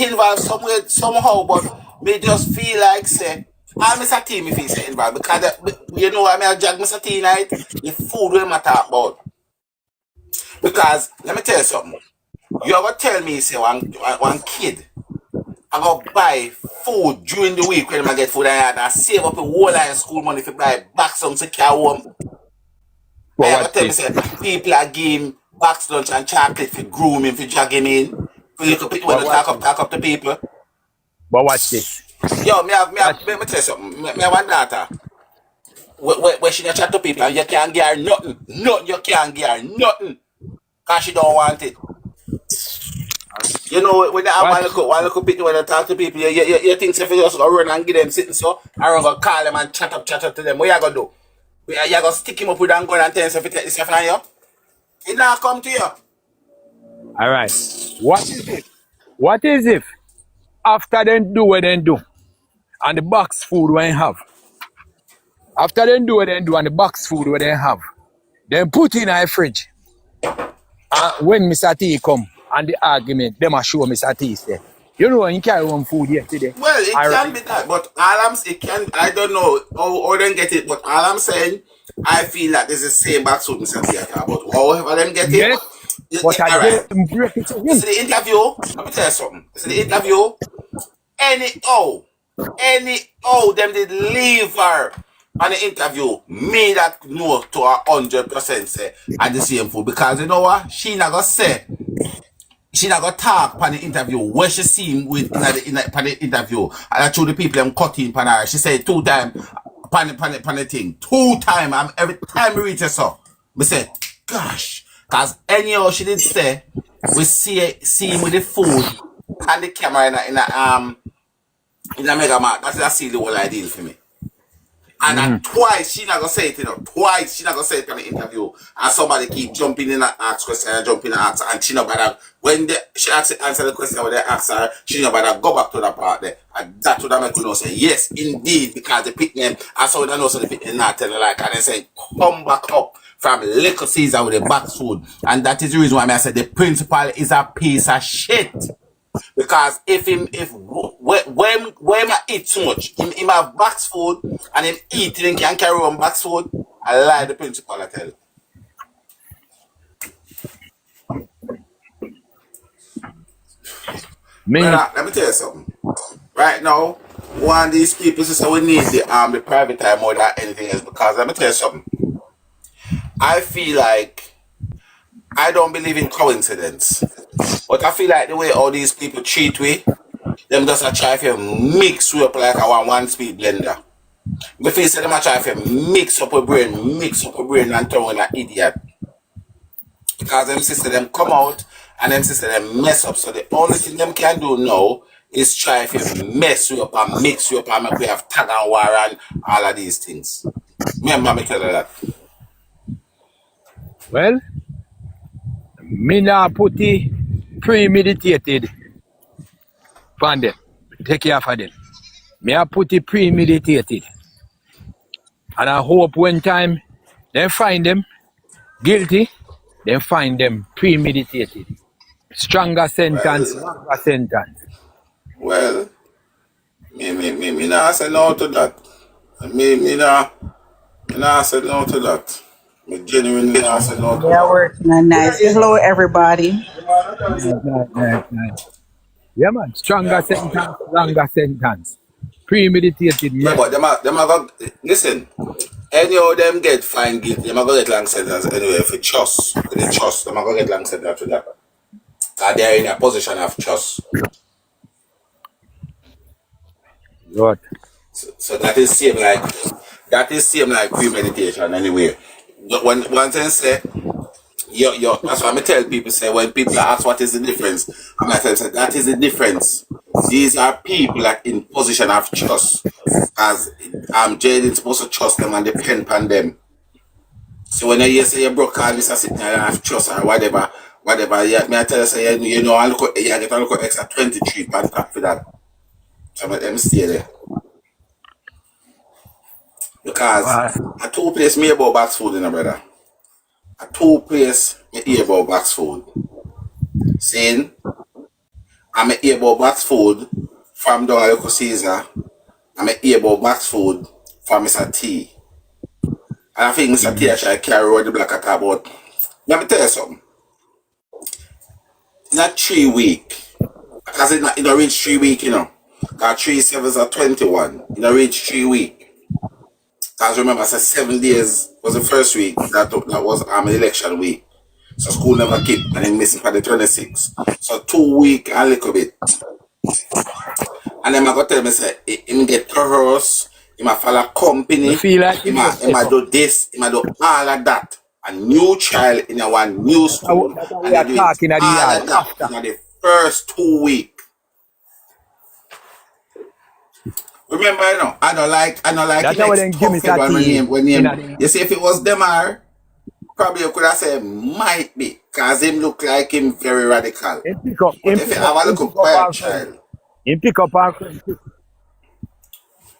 involved somewhere somehow, but me just feel like say all Mr. T me feel say involved because you know I mean I jag Mr. T night the food we matter about. Because let me tell you something. You ever tell me say one kid I go buy food during the week when I get food and I save up a whole lot of school money to buy bags some to carry home. But I ever watch tell me this. say people are giving box lunch and chocolate for grooming, for dragging in. For little people when But you watch talk this. up to people. But watch this. Yo, Watch me this. tell you something. Me have one daughter. Where she not chat to people and you can't get her nothing. Nothing, you can't get her nothing. Cause she don't want it. You know, when I have Watch. one little bit when I talk to people, you think if you just go run and give them sitting so, I run go call them and chat up to them. What you gonna do? You gonna stick him up with a gun and tell him if you take this stuff from you? He not come to you. All right. What is it? What is if after they do what they do and the box food when have? After they do what they do and the box food what they have, then put in a fridge. And when Mr. T come and the argument, them a show Mr. T say, you know when you carry one food yesterday. Well, it can Alright. be that, but it can, I don't know how them get it, but all I'm saying, I feel that this is the same back with Mr. Theater, but however them get it, Yes, but I alright. them break it to You him. see the interview, let me tell you something. You see the interview, any them did leave her on the interview, me that know to 100% say at the same food, because you know what? She not gonna say, she not gonna talk on the interview where she see him with in the interview, and I show the people them cutting pan her. She said 2 times pan the thing, 2 times, and every time we reach her so, me say, gosh, cause anyhow she did say we see him with the food and the camera in a mega mart. That's a silly whole idea for me. And twice she not gonna say it, you know. Twice she not gonna say it in the interview. And somebody keep jumping in and ask question and jumping and ask, and she not bother when she answer the question when they ask her, she not bother go back to that part there. And that would make you know say yes, indeed, because the picnic I saw that also the picnic not tell like and they say come back up from Little Caesar with the box food. And that is the reason why I said the principal is a piece of shit. Because when I eat too much, him have box food and him eating and can carry on box food, I lie the principal I tell you. Me, Brother, let me tell you something. Right now, one of these people say we need the private time more than anything else because let me tell you something. I feel like I don't believe in coincidence. But I feel like the way all these people treat me, them just a try to mix you up like a one-speed blender. Me feel say them a try to mix up a brain and turn an idiot. Because them sister them come out and them sister them mess up. So the only thing them can do now is try to mess you up and mix you up and make we have tag and war and all of these things. Remember me tell you that. well, me now put the premeditated on them. Take care of them. Me I put it premeditated. And I hope when time they find them guilty, they find them premeditated. Stronger sentence, Well, longer sentence. well, me not say no to that. Me not say no to that. Me genuinely not say no to Yeah, that. working on nice. Hello, everybody. Right. Yeah, man. Stronger Yeah, but sentence, longer sentence. Premeditated yeah, murder. but them a go listen. Any of them get fine guilty, them a go get long sentence anyway. If it trust, with the trust, them a go get long sentence to that. Cause they're in a position of trust. Lord. So that is same like premeditation anyway. When one thing say that's why I tell people say when people ask what is the difference, I'm gonna tell them that is the difference. These are people that in position of trust. As Jayden supposed to trust them and depend on them. So when you say you broke all this sitting there and have trust or whatever, yeah, me I tell you say you know I look you get a look extra 23 pound top for that. So let them stay there. Because Why? a two place me about box food in a brother. A two place me hear about box food. Saying I'm hear about box food from down at Local Caesar. I'm hear about box food from Mr. T. And I think Mr. T actually carry out the black at about. Let me tell you something. Not 3 week. Because it don't reach 3 week, you know. Because 3 sevens are 21. It don't reach 3 week. Because remember, I said 7 days was the first week. That was election week. So school never keep and then missing for the 26th. So 2 week and a little bit. And then I got tell me say him get tours, he might follow Me company, feel like he him might just step up. do this, he might do all of that. A new child in a one new school That's how we and they are do it talking at the all yard of that after. in the first 2 week. Remember, you know, I don't like That's him how they give me ex-puffy one tea when in him, the you see if it was Demar, probably you could have said might be, cause him look like him very radical. But if you have a him little pick up quiet our friend. child, Him pick up our friend.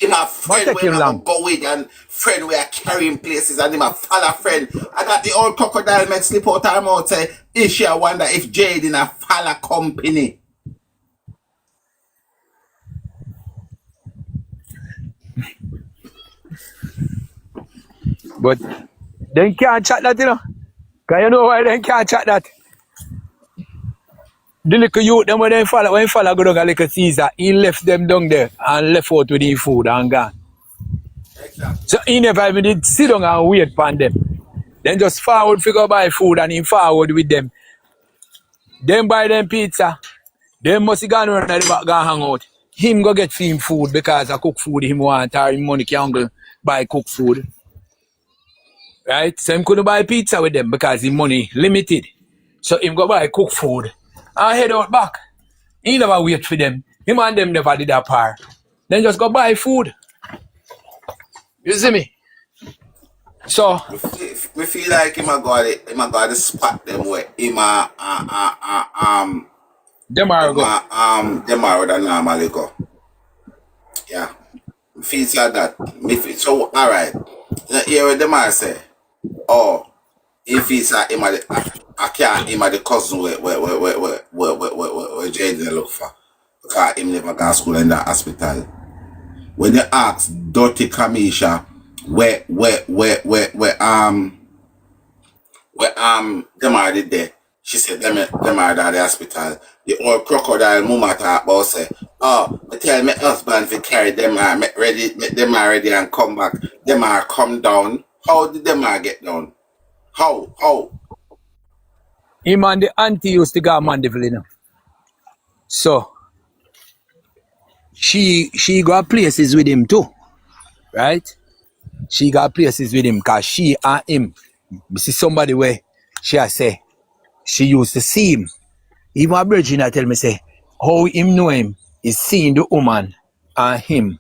him a What friend take where him him a long? go with and friend where carrying places and him a follow friend. I got the old crocodile make slip out her mouth say, is she a wonder if Jayden a follow company? But they can't chat that, you know. Cause you know why they can't chat that? The little youth, them when they follow go down a little Caesar, he left them down there and left out with the food and gone. Exactly. So he never even did sit down and wait for them. Then just forward figure buy food and he forward with them. Them buy them pizza. Them must go around the back go hang out. Him go get him food because I cook food him want or him money can't go buy cook food. Right? So him couldn't buy pizza with them because his money limited. So him go buy cook food and head out back. He never wait for them. Him and them never did that part. Then just go buy food. You see me? So We feel like him a got the spot them where him them are go. them are the normally go. Yeah. Feels like that. Me feel, so alright. Here what them are say. Oh, if he's a him a the I can't him a the cousin where Jayden look for. Because him never got school in that hospital. When you ask Dirty Kamisha where them are there, she said them are at the hospital. The old crocodile mama talk about say, oh, I tell my husband to carry them are ready, make them are ready and come back. Them are come down. How did them are get down? How? Him and the auntie used to go to Mandeville, you know. So she got places with him too. Right? She got places with him because she and him. You see somebody where she has say she used to see him. Even a virgin tell me say how him know him is seeing the woman and him.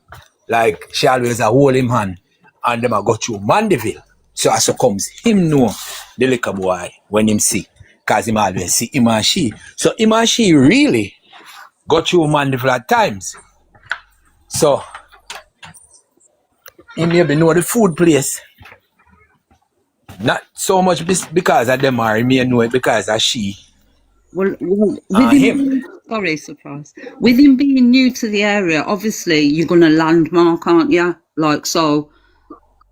Like she always a hold him hand and them a go through Mandeville. So as so comes him know the little boy when him see. Cause him always see him and she. So him and she really go through Mandeville at times. So he maybe know the food place. Not so much because of them or he may know it because of she Well, with and him him. being, sorry, surprise. With him being new to the area, obviously you're going to landmark, aren't you? Like, so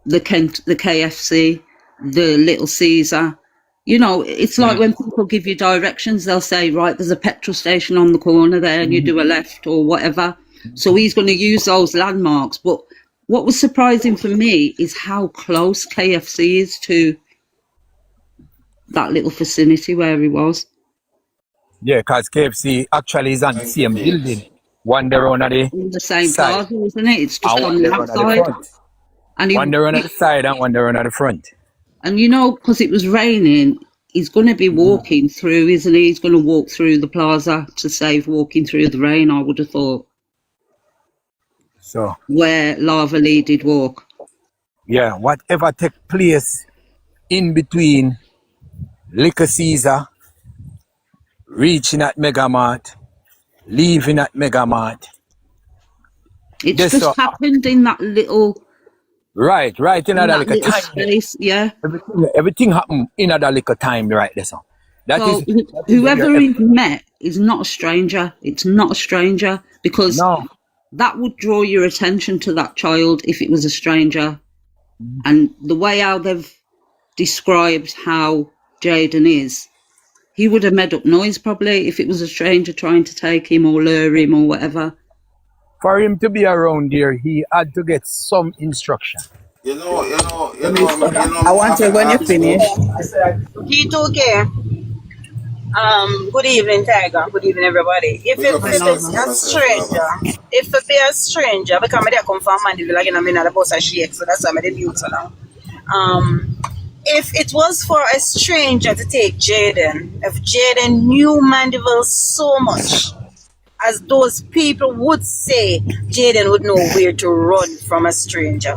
the KFC, the Little Caesar. You know, it's like when people give you directions, they'll say, right, there's a petrol station on the corner there and you do a left or whatever. So he's going to use those landmarks. But what was surprising for me is how close KFC is to that little vicinity where he was. Yeah, because KFC actually is on the 20 same minutes. building. One there on the In the same side plaza, isn't it? It's just and on one the there on the outside. front. And One there on the side and one there on the front. and you know, because it was raining, he's going to be walking through, isn't he? He's going to walk through the plaza to save walking through the rain, I would have thought, So where Lava Lee did walk. yeah, whatever take place in between Liquor Caesar, reaching at Megamart, leaving at Megamart. It's This just happened in that little Right in in that that little little time there. space. Yeah. Everything happened in that little time right there. So that is So when you're whoever he's met is not a stranger. It's not a stranger because no. that would draw your attention to that child if it was a stranger. And the way how they've described how Jayden is, he would have made up noise probably if it was a stranger trying to take him or lure him or whatever. For him to be around there, he had to get some instruction. I want to when you Ask you. finish. G2K. Good evening, Tiger. Good evening, everybody. If Big it up if yourself, it's big up a yourself, Lava. stranger, if it be a stranger, because I come from Mandeville again, I'm in the bus and shake, so that's why I'm the mute now. If it was for a stranger to take Jayden, if Jayden knew Mandeville so much, as those people would say, Jayden would know where to run from a stranger,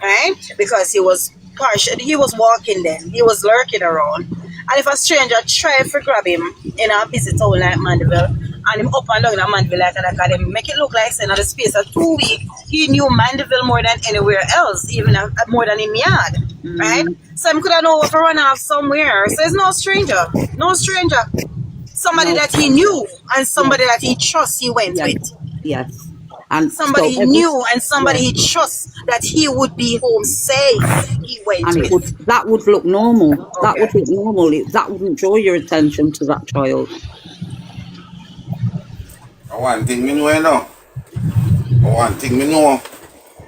right? Because he was partial, he was walking then, he was lurking around. And if a stranger try to grab him in a busy town like Mandeville, and him up and down in Mandeville like that, and him make it look like in the space of 2 weeks, he knew Mandeville more than anywhere else, even more than him yard, right? So him could have known what to run off somewhere. So it's no stranger, no stranger. Somebody No. that he knew and somebody that he trusts he went Yes. with. Yes. And Somebody so he knew and somebody he trusts that he would be home safe, he went and with. that would look normal. That Okay. would look normal. That wouldn't draw your attention to that child. One thing me know, One thing me know.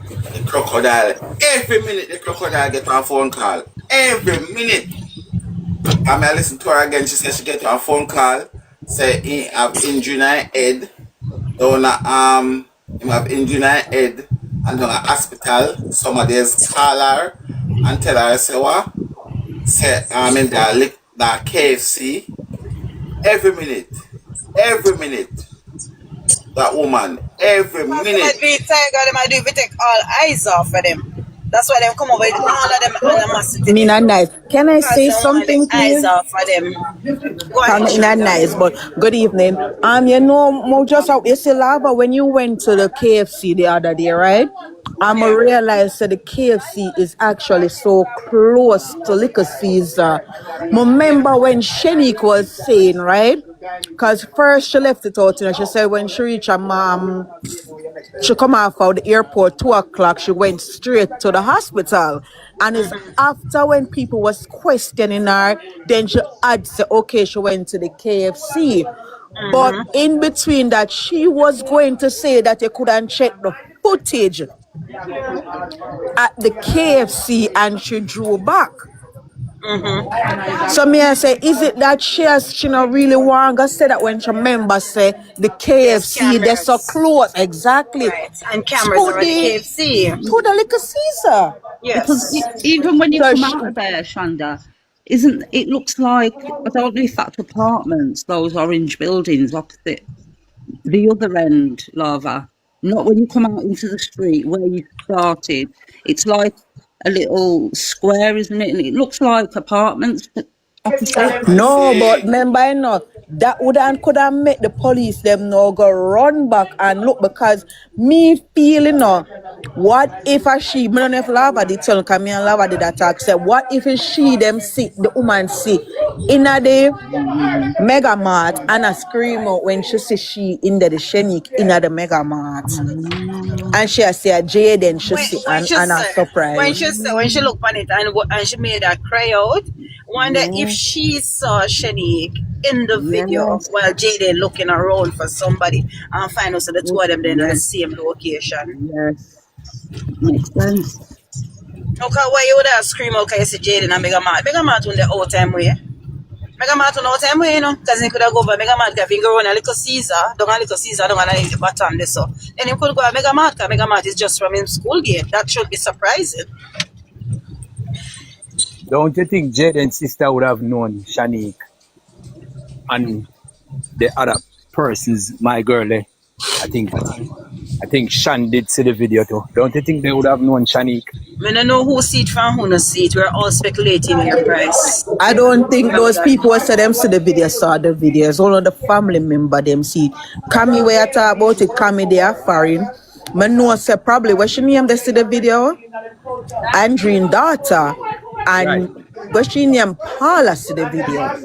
The crocodile. Every minute the crocodile get a phone call. Every minute. I may listen to her again. She said she get a phone call. Say he have injury in her head. Down he have injury in her head and down a hospital. Somebody else call her and tell her say what? Say in the KFC. Every minute. That woman. Every They minute. might be tiger, they might do if we take all eyes off of them. That's why they come over with all of them animosity. Me not nice. Can I Because say they want the something, eyes please? off of them. Go I'm ahead, not Shonda. nice, but good evening. You know, just how you see Lava when you went to the KFC the other day, right? I Yeah. realized that the KFC is actually so close to Liquor Caesar. Remember when Shanique was saying, right? Because first she left it out, she said when she reached her mom, she come off of the airport 2 o'clock, she went straight to the hospital. And it's after when people was questioning her, then she had to say, okay, she went to the KFC. But in between that, she was going to say that you couldn't check the footage at the KFC and she drew back. So me I say, is it that she not really want to say that when she remember say the Yes, KFC they're so cameras. close exactly Right. And cameras are at the KFC. to the Liquor Caesar. Because Yes. even when you So come out of there, Shanda, isn't it looks like, I don't know if that's apartments, those orange buildings opposite the other end, Lava. Not when you come out into the street where you started. It's like a little square, isn't it? And it looks like apartments opposite. no, but remember that could have made the police them now go run back and look because me feeling what if a she, I don't know if Lava did tell me and Lava did attack say what if a she them see the woman see in a day Mega Mart and a scream out when she see she in the Shanique in the Mega Mart. And she say Jayden she see and a surprise. When she looked on it and she made her cry out, wonder if she saw Shanique in the video Yes. while Jayden looking around for somebody and find out so the two of them then at the same location. Yes. Makes sense. Okay, why you would have scream out because you see Jayden and Mega Mart? Mega Mart on the old time way. Mega Mart on the old time way, you know, because he could have go by Mega Mart, if he go run a Little Caesar, don't a Little Caesar, don't a the bottom this so. Then he could go to Mega Mart, because Mega Mart is just from his school gate. That should be surprising. Don't you think Jayden's sister would have known Shanique and the other persons, my girl? I think Shan did see the video too. Don't you think they would have known Shanique? I don't know who see it from who no see it. We're all speculating here, Bryce. I don't think those people who said them see the video saw the videos. All of the family member them see it. Cammy where I talk about it, Cammy they are foreign. I know say probably what she name they see the video? Andrine daughter. Right. And what she name Paula see the video. I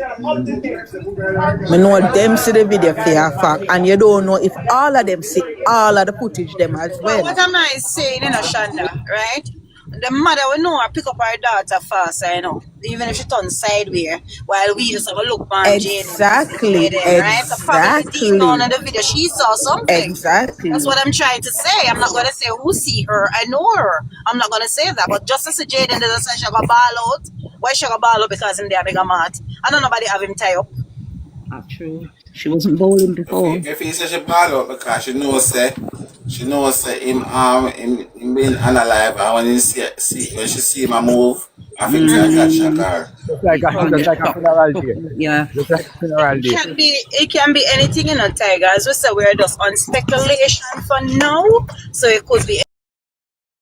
know them see the video for a fact. And you don't know if all of them see all of the footage them as Well, well. what am I saying, Shonda, right? The mother will know her pick up her daughter faster, even if she turns sideways, while we just have a look on Exactly. Jayden, right? So probably deep down in Exactly. the video, she saw something. Exactly. That's what I'm trying to say. I'm not going to say who see her. I know her. I'm not going to say that. But just as Jayden doesn't say she got ball out, why she got ball out? Because in there, big mad. I know nobody have him tie up. That's true. She wasn't bowling before. If he say she ball out because she knows him being unalive, and when when she see him move, I think I got shock her. Just like a funeral day. Yeah. Just like a funeral day. It can be anything, Tiger. As we said, we're just on speculation for now. So it could be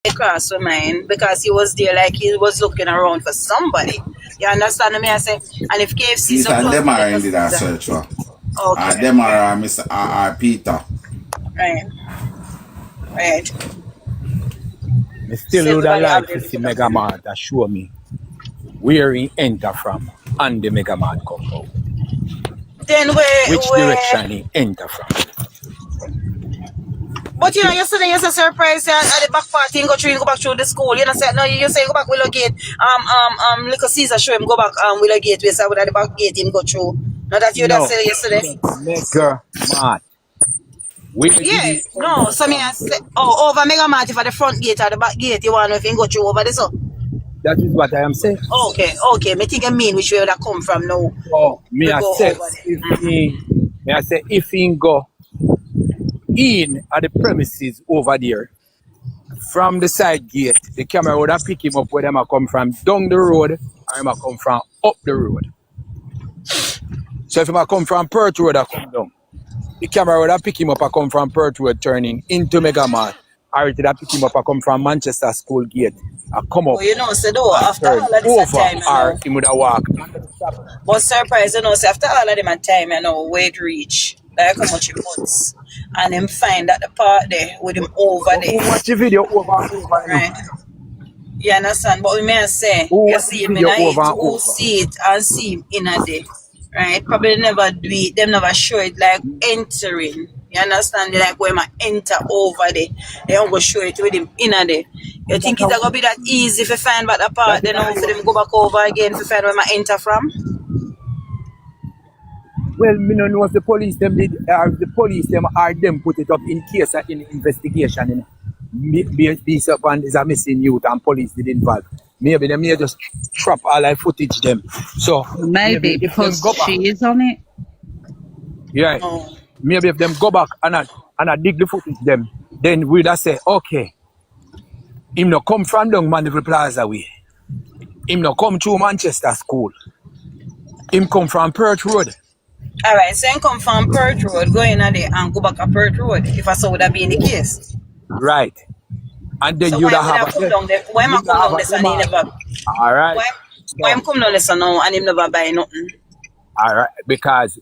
across my mind because he was there like he was looking around for somebody. You understand me? I say, and if KFC He's and them are in that search for. Okay. Them are Mr. Peter. Right. Right. I still would have liked to see Mega Mart that show me where he enter from and the Mega Mart come out. Then Which direction he enter from. But yesterday you said surprise at the back party and go back through the school. You know, said no, you say go back Willow Gate. Little Caesar show him go back Willow Gate. We said at the back gate him go through. Not that you that said yesterday. Mega Mart. Yeah, no, so me I say, over Mega Mart for the front gate or the back gate, you want to know if you go through over this. That is what I am saying. Okay, me think I mean which way would that come from now. Oh, me I say if he go in at the premises over there, from the side gate, the camera would have pick him up where them a come from down the road or him a come from up the road. So if him a come from Perth Road I come down, the camera would have pick him up and come from Perth Road turning into Mega Mart. Or it would have pick him up and come from Manchester School Gate and come up. Well, you know, so though, after all of this time, or he would have walked. But surprise, you know, so after all of them time, where it reach, like how much it months, and him find that the part there with him over there. Watch the video over right? You understand? But we may say, you see him in who see it and see him in a day, right? Probably never do it, them never show it like entering. You understand? They like when I enter over there, they don't go show it with him in a day. You think it's gonna be that easy if you find back the part, then for them go back over again to find where I enter from? Well, me don't know if the police them did, or the police them or them put it up in case of in investigation. Based upon there's a missing youth and police did involve. Maybe they may just trap all that footage them. So maybe because she is on it. Yeah. Oh. Maybe if them go back and I dig the footage them, then we'd have say, okay, him no come from down Mandeville Plaza way. Him no come through Manchester School. Him come from Perth Road. Alright, so him come from Perth Road, go in there and go back to Perth Road, if I saw would have been the case. Right. And then so you'd have why am I come down this and he never alright. Why am come down this now and him never buy nothing? Alright, because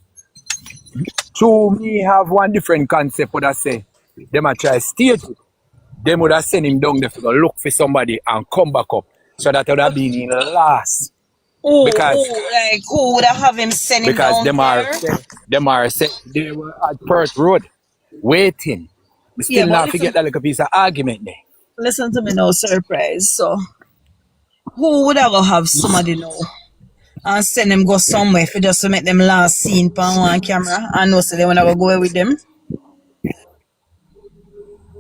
to me have one different concept would I say. Them a try stage it. Them would have send him down there to look for somebody and come back up. So that would have been in last. Who would have him send him down there? Because they were at Perth Road waiting. We still not forget that little piece of argument there. Listen to me now, surprise. So who would ever have somebody know and send them go somewhere for just to make them last seen on one camera and know so they wanna go away with them?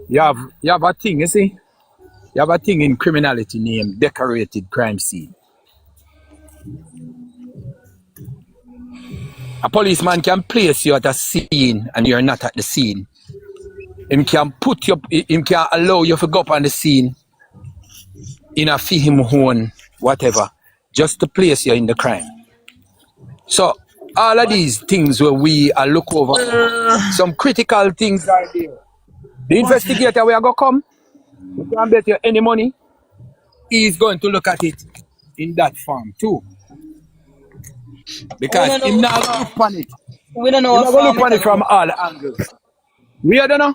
You have a thing, you see? You have a thing in criminality named decorated crime scene. A policeman can place you at a scene and you're not at the scene. Him can allow you to go up on the scene in a fee him own, whatever, just to place you in the crime. So all of these things where we are look over, some critical things are there. The investigator we are going to come, you can bet you any money, he's going to look at it in that form too. Because he's not going to look on it. We don't know he's not going to look on it from all angles. We don't know.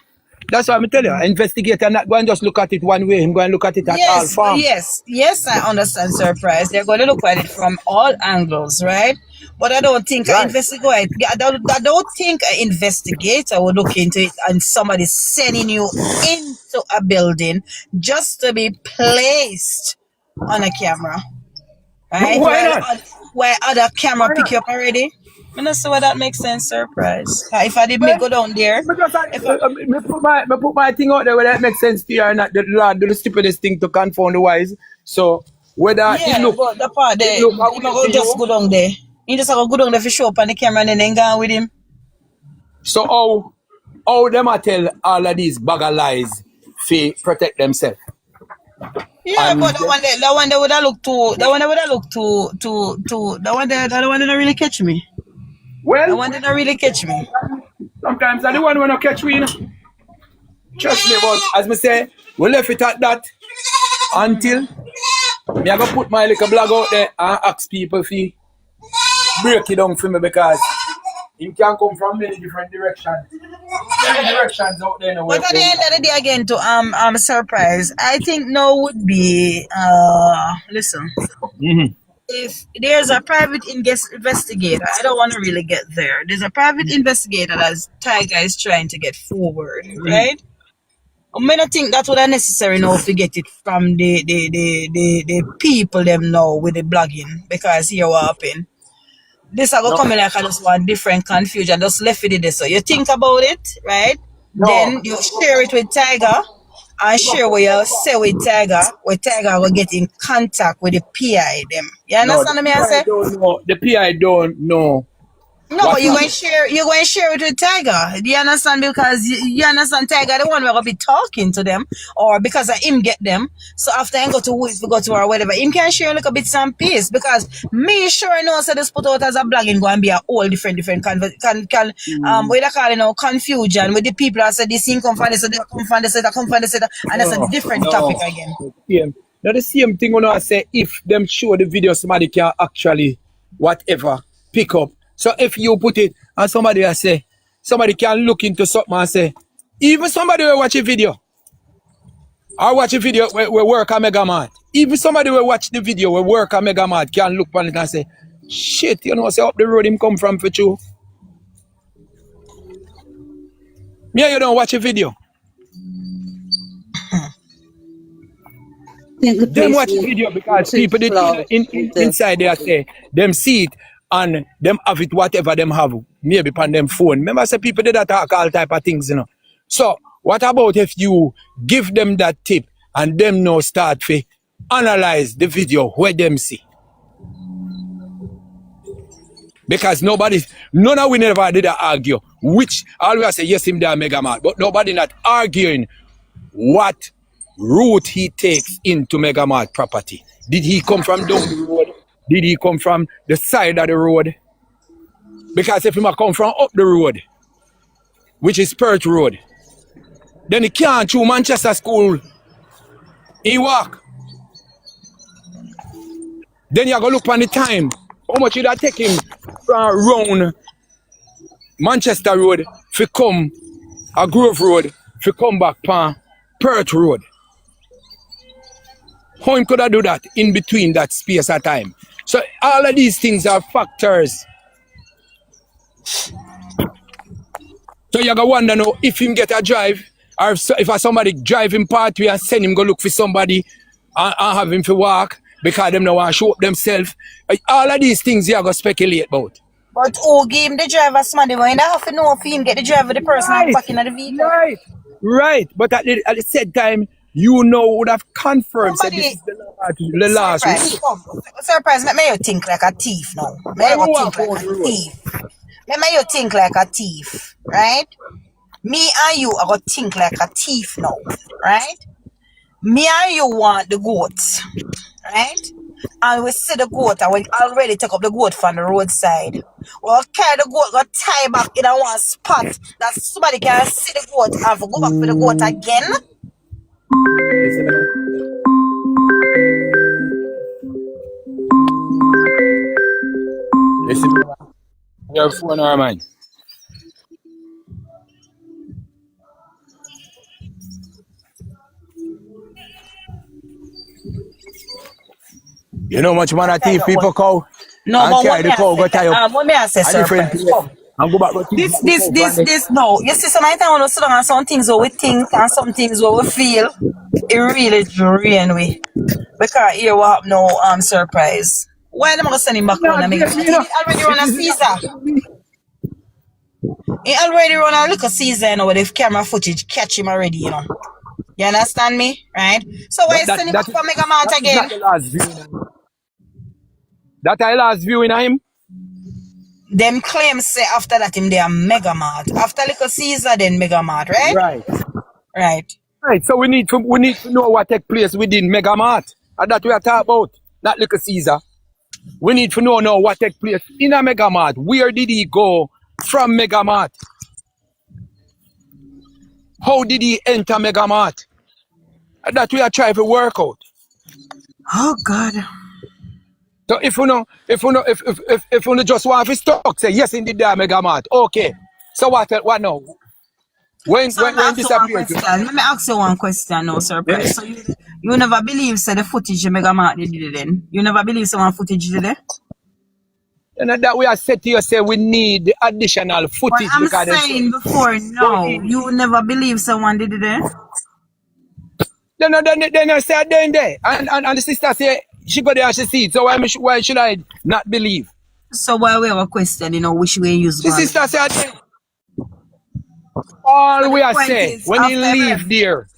That's what I'm telling you. Investigator not going to just look at it one way. I'm going to look at it at all forms. Yes, I understand surprise. They're going to look at it from all angles, right? But I don't think Right. I don't think an investigator would look into it and somebody sending you into a building just to be placed on a camera, right? Why not? Where other camera Why pick not? you up already. I don't see why that makes sense. Surprise. If I did me Well, go down there, if I, me put my thing out there whether it makes sense to you or not. The Lord do the stupidest thing to confound the wise. So whether yeah, but the part there, it look a he way go to just you. go down there. He just go down there for show up on the camera and then go with him. So how them a tell all of these bag of lies to protect themselves? Yeah, And but the one that would have looked to the one that didn't really catch me. The well, one didn't really catch me. sometimes I the one when I catch me, you know. Trust me, but as me say, we left it at that until me I go put my little blog out there and ask people to break it down for me because it can come from many different directions. Many directions out there now. But at the end of the day, again, to surprise, I think no would be listen. Mm-hmm. If there's a private investigator, I don't want to really get there. There's a private investigator that Tiger is trying to get forward, right? I mean, I think that would have necessary now to get it from the people them now with the blogging because here what happened. This I go No. come in like I just want different confusion, just left it there. So you think about it, right? No. Then you share it with Tiger and share what you say with Tiger, where Tiger will get in contact with the PI them. You No, understand me? I say? The PI don't know. No, What but you're happened? going to share it with Tiger. Do you understand? Because you understand Tiger, the one we're going to be talking to them, or because of him get them. So after I go to who is we go to or whatever, him can share like a bits and piece. Because me sure know so this put out as a blogging going to be a whole different what they call it now, confusion with the people that say this thing come from this, so they come from this, that come from this, and that's a different topic again. Yeah. Now the same thing when I say if them show the video somebody can actually whatever pick up. So if you put it and somebody say somebody can look into something and say even somebody will watch a video or watch a video where work a Mega Mart. Even somebody will watch the video where work a Mega Mart can look on it and say shit, you know, say up the road him come from for you. Me and you don't watch a video. I think the Them police watch will video because too people did slow with the inside there say them see it and them have it whatever them have maybe on them phone. Remember I say people did attack all type of things, you know. So what about if you give them that tip and them now start to analyze the video where them see? Because none of we never did argue, which always say yes him there Mega Mart, but nobody not arguing what route he takes into Mega Mart property. Did he come from down the road? Did he come from the side of the road? Because if he might come from up the road, which is Perth Road, then he can't through Manchester School. He walk. Then you go look on the time. How much did that take him round Manchester Road to come a Grove Road to come back on Perth Road? How him could I do that in between that space of time? So all of these things are factors. So you go wonder now if him get a drive or if somebody drive him pathway and send him go look for somebody and have him to walk because them no want to show up themselves. All of these things you go speculate about. But who give him the driver's money? When you have to know if him get the driver, the person back in the vehicle. Right. But at the same time, you know would have confirmed that this is the last Surprise, make you think like a thief now. Make you think like a thief. Make you think like a thief, right? Me and you are going to think like a thief now, right? Me and you want the goats, right? And we see the goat and we already take up the goat from the roadside. We'll carry the goat, go tie back in a one spot that somebody can see the goat and go back for the goat again. Listen, your phone or mine? You know much man a thief people cow No, and but carry the cow go tie up what may I say, a different surprise? place Come. and go back to thief back the cow from there. No. You see, sometimes when we sit down on some things what we think and some things what we feel, it really drain we. We can't hear what happened now, surprise. Why am I gonna send him back No, on a mega get man? me, He you know. did already run It a is Caesar. He already run a little Caesar, you know, with the camera footage catch him already, you know. You understand me? Right? So why that, send him back that, for Mega Mart that is again? not the last viewing. That I last viewing of him. Them claims say after that him they are Mega Mart. After little Caesar, then Mega Mart, right? Right. Right. Right. So we need to know what take place within Mega Mart. And that we are talking about, not Little Caesar. We need to know now what take place in a Mega Mart. Where did he go from Mega Mart? How did he enter Mega Mart? And that we are trying to work out. Oh God. So if you know, if you just want to talk, say yes indeed they are Mega Mart. Okay. So what now? When So let me ask you one disappeared? question. Let me ask you one question now, surprise. So you never believe say the footage the Mega Mart did it then? You never believe someone footage did it? And that we are set here say we need additional But footage I'm because they saying say before no, you never believe someone did it then? then I say then there. And the sister say she go there and she see it. So why should I not believe? So why we have a question, you know, which way use The one? sister say then. So All we the are point say is when he after leave there.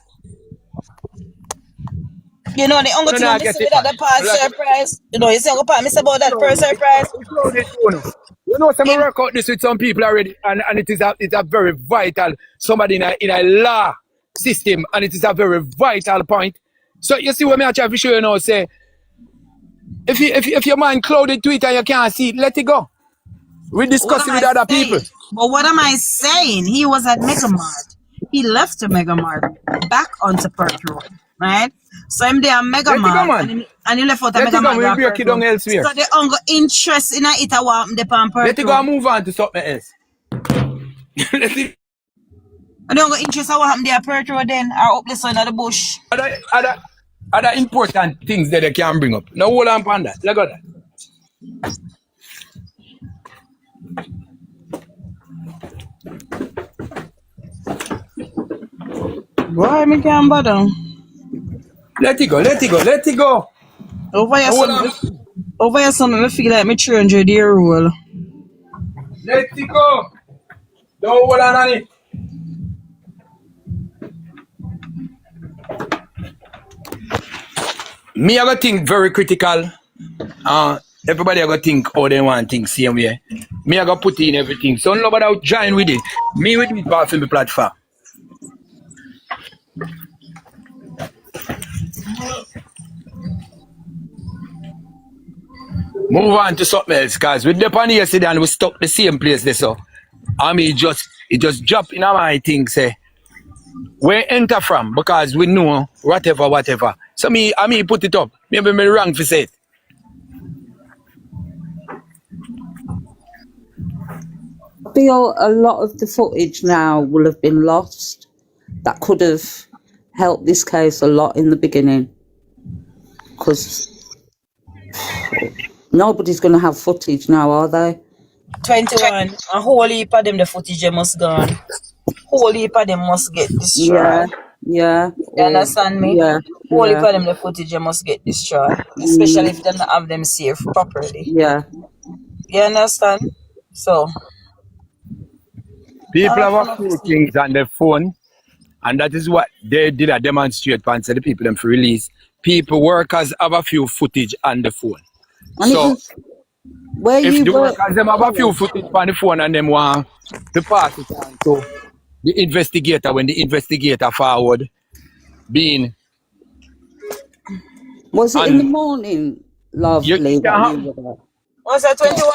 you know the only No, thing I no, miss get it, with that man. part surprise. You know, you see part miss about that per surprise. You know, some Him work out this with some people already, and it's a very vital somebody in a law system, and it is a very vital point. So you see what me I try to show you now, say if your mind clouded to it and you can't see it, let it go. We what discuss am it with I other people. saying? But what am I saying? He was at Megamart. He left the Megamart back onto Perth Road, right? So him there at Let it go, Megamart man. and he left out the Let it go. Megamart We'll at break Perth it down Road. elsewhere. So the only interest in it what happened there on Let Perth it go Road. and move on to something else. Let it And the only interest in what happened there at Perth Road then or up the side of the bush. other important things that they can bring up. Now hold on that. Let go that. Why me can't bother? Let it go. Let it go. Let it go. Over here Now hold some on. over here some I feel like me 300 year old. Let it go. Don't hold on it. Me, I got think very critical. Everybody I got think how they want things same way. Me, I got put in everything. So nobody out join with it. Me with it part from the platform. Move on to something else, cause we depend yesterday and we stuck the same place there. So I mean it just drop in my thing say where enter from because we know whatever. So I mean put it up. Maybe me wrong to say it. I feel a lot of the footage now will have been lost. That could have helped this case a lot in the beginning, because nobody's going to have footage now, are they? 21. A whole heap of them the footage they must gone. Whole heap of them must get Yeah, destroyed. yeah, You understand me? yeah, Whole heap yeah, of them the footage they must get destroyed. Especially if they don't have them safe properly. yeah. You understand? So People all have of a them few things on their phone, and that is what they did a demonstrate and say the people them for release. People workers have a few footage on the phone. And it So was where if you the were. workers them have a few footage on the phone and them want to pass it on to the investigator when the investigator forward being Was it in the and morning, you lovely, that you can were there? was that 21?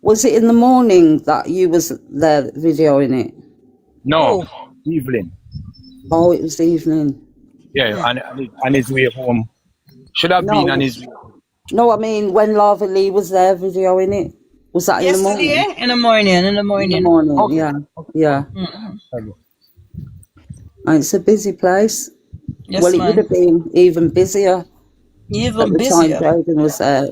Was it in the morning that you was there videoing it? no Oh. Evelyn. Oh, it was evening. Yeah, on his way home. Should have been on No, his way. no, I mean when Lava Lee was there videoing it. Was that in the Yesterday, morning? in the morning, in the In the morning. morning, Okay. yeah, yeah. And it's a busy place. Yes, Well, it would man. have been even busier at Even the time busier. Jayden was there.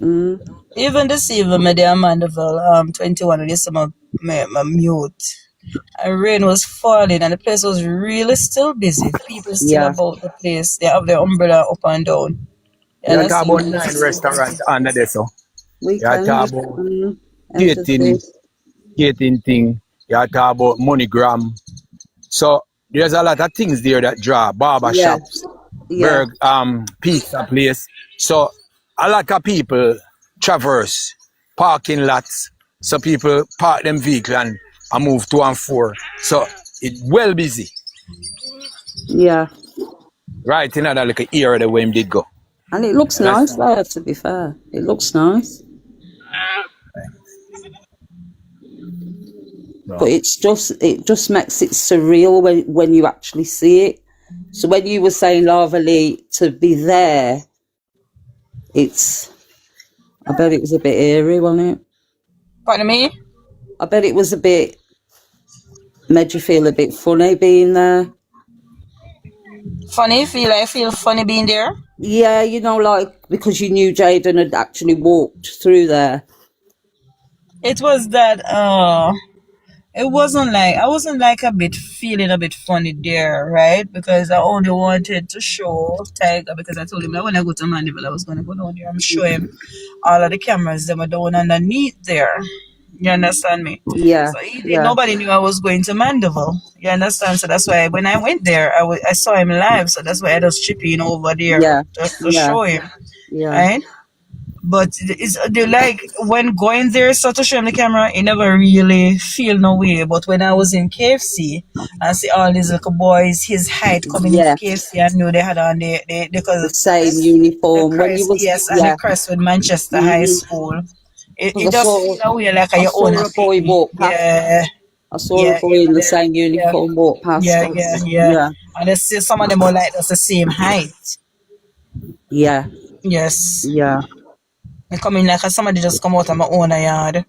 Even this evening, my dear Mandeville, 21, with some of my mute. And rain was falling, and the place was really still busy. People still Yeah, about the place. They have their umbrella up and down. You You talk understand? about It was 9 still restaurants busy. under there, so. You weekend, talk about emphasis. catering thing. You talk about MoneyGram. So there's a lot of things there that draw. Barber Yeah, shops, yeah, pizza place. So a lot of people traverse parking lots. So people park them vehicle and move to and for. So it well busy. yeah. Right in that little area the way him did go. And it looks nice Understand? there, to be fair. It looks nice. No. But it just makes it surreal when you actually see it. So when you were saying Lava Lee to be there, I bet it was a bit eerie, wasn't it? Pardon me? I bet it was made you feel a bit funny being there. Funny? I feel funny being there? Yeah, like because you knew Jayden had actually walked through there. It was that, it wasn't like, I wasn't like feeling a bit funny there, right? Because I only wanted to show Tiger, because I told him that when I go to Mandeville, I was going to go down there. I'm showing him all of the cameras that were down underneath there. You understand me? Yeah, So yeah, nobody knew I was going to Mandeville. You understand? So that's why when I went there, I saw him live. So that's why I just chip in over there yeah, just to yeah, show him, yeah. right? But it's they like when going there, so to show him the camera, it never really feel no way. But when I was in KFC and see all these little boys, his height coming into Yeah, KFC, I knew they had on the because same the uniform. When you crest, was, yes, and the yeah, crest with Manchester High because School. It I just saw, feel a way like I your own saw a boy thing. walk past. Yeah, I saw a yeah, boy in the yeah, same yeah, uniform walk past yeah, us. yeah, yeah. Yeah, And I see some of them are like us the same height. yeah, Yes. yeah. I come in like somebody just come out of my own yard.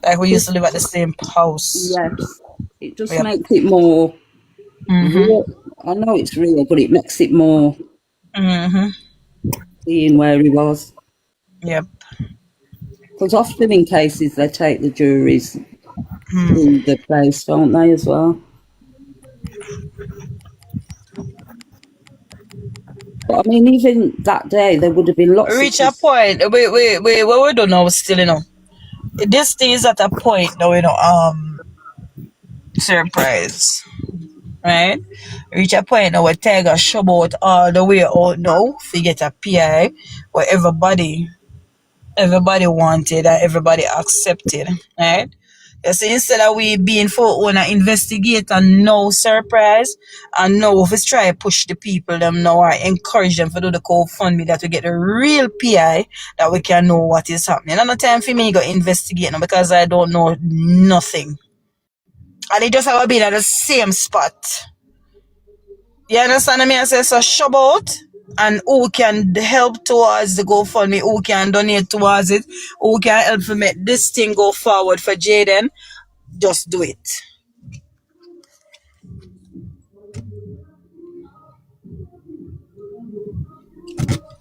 Like we used to Just, live at the same house. yes, it just Yep. makes it more Mhm. real. I know it's real, but it makes it more Mhm. seeing where he was. Yep. Because often in cases they take the juries Hmm. to the place, don't they, as well? But I mean, even that day, there would have been lots of Reach a just, point. Wait. What we don't know still, This thing is at a point now, surprise. Right? Reach a point now where Tiger showboat all the way out now to get a PI where everybody wanted and everybody accepted, right? You see, instead of we being for owner investigate and no surprise, and now if we try to push the people them now or encourage them to do the GoFundMe that we get the real PI that we can know what is happening. And no time for me to go investigate now because I don't know nothing. And it just have been at the same spot. You understand me? I say so shove out and who can help towards the GoFundMe, who can donate towards it, who can help to make this thing go forward for Jayden, just do it.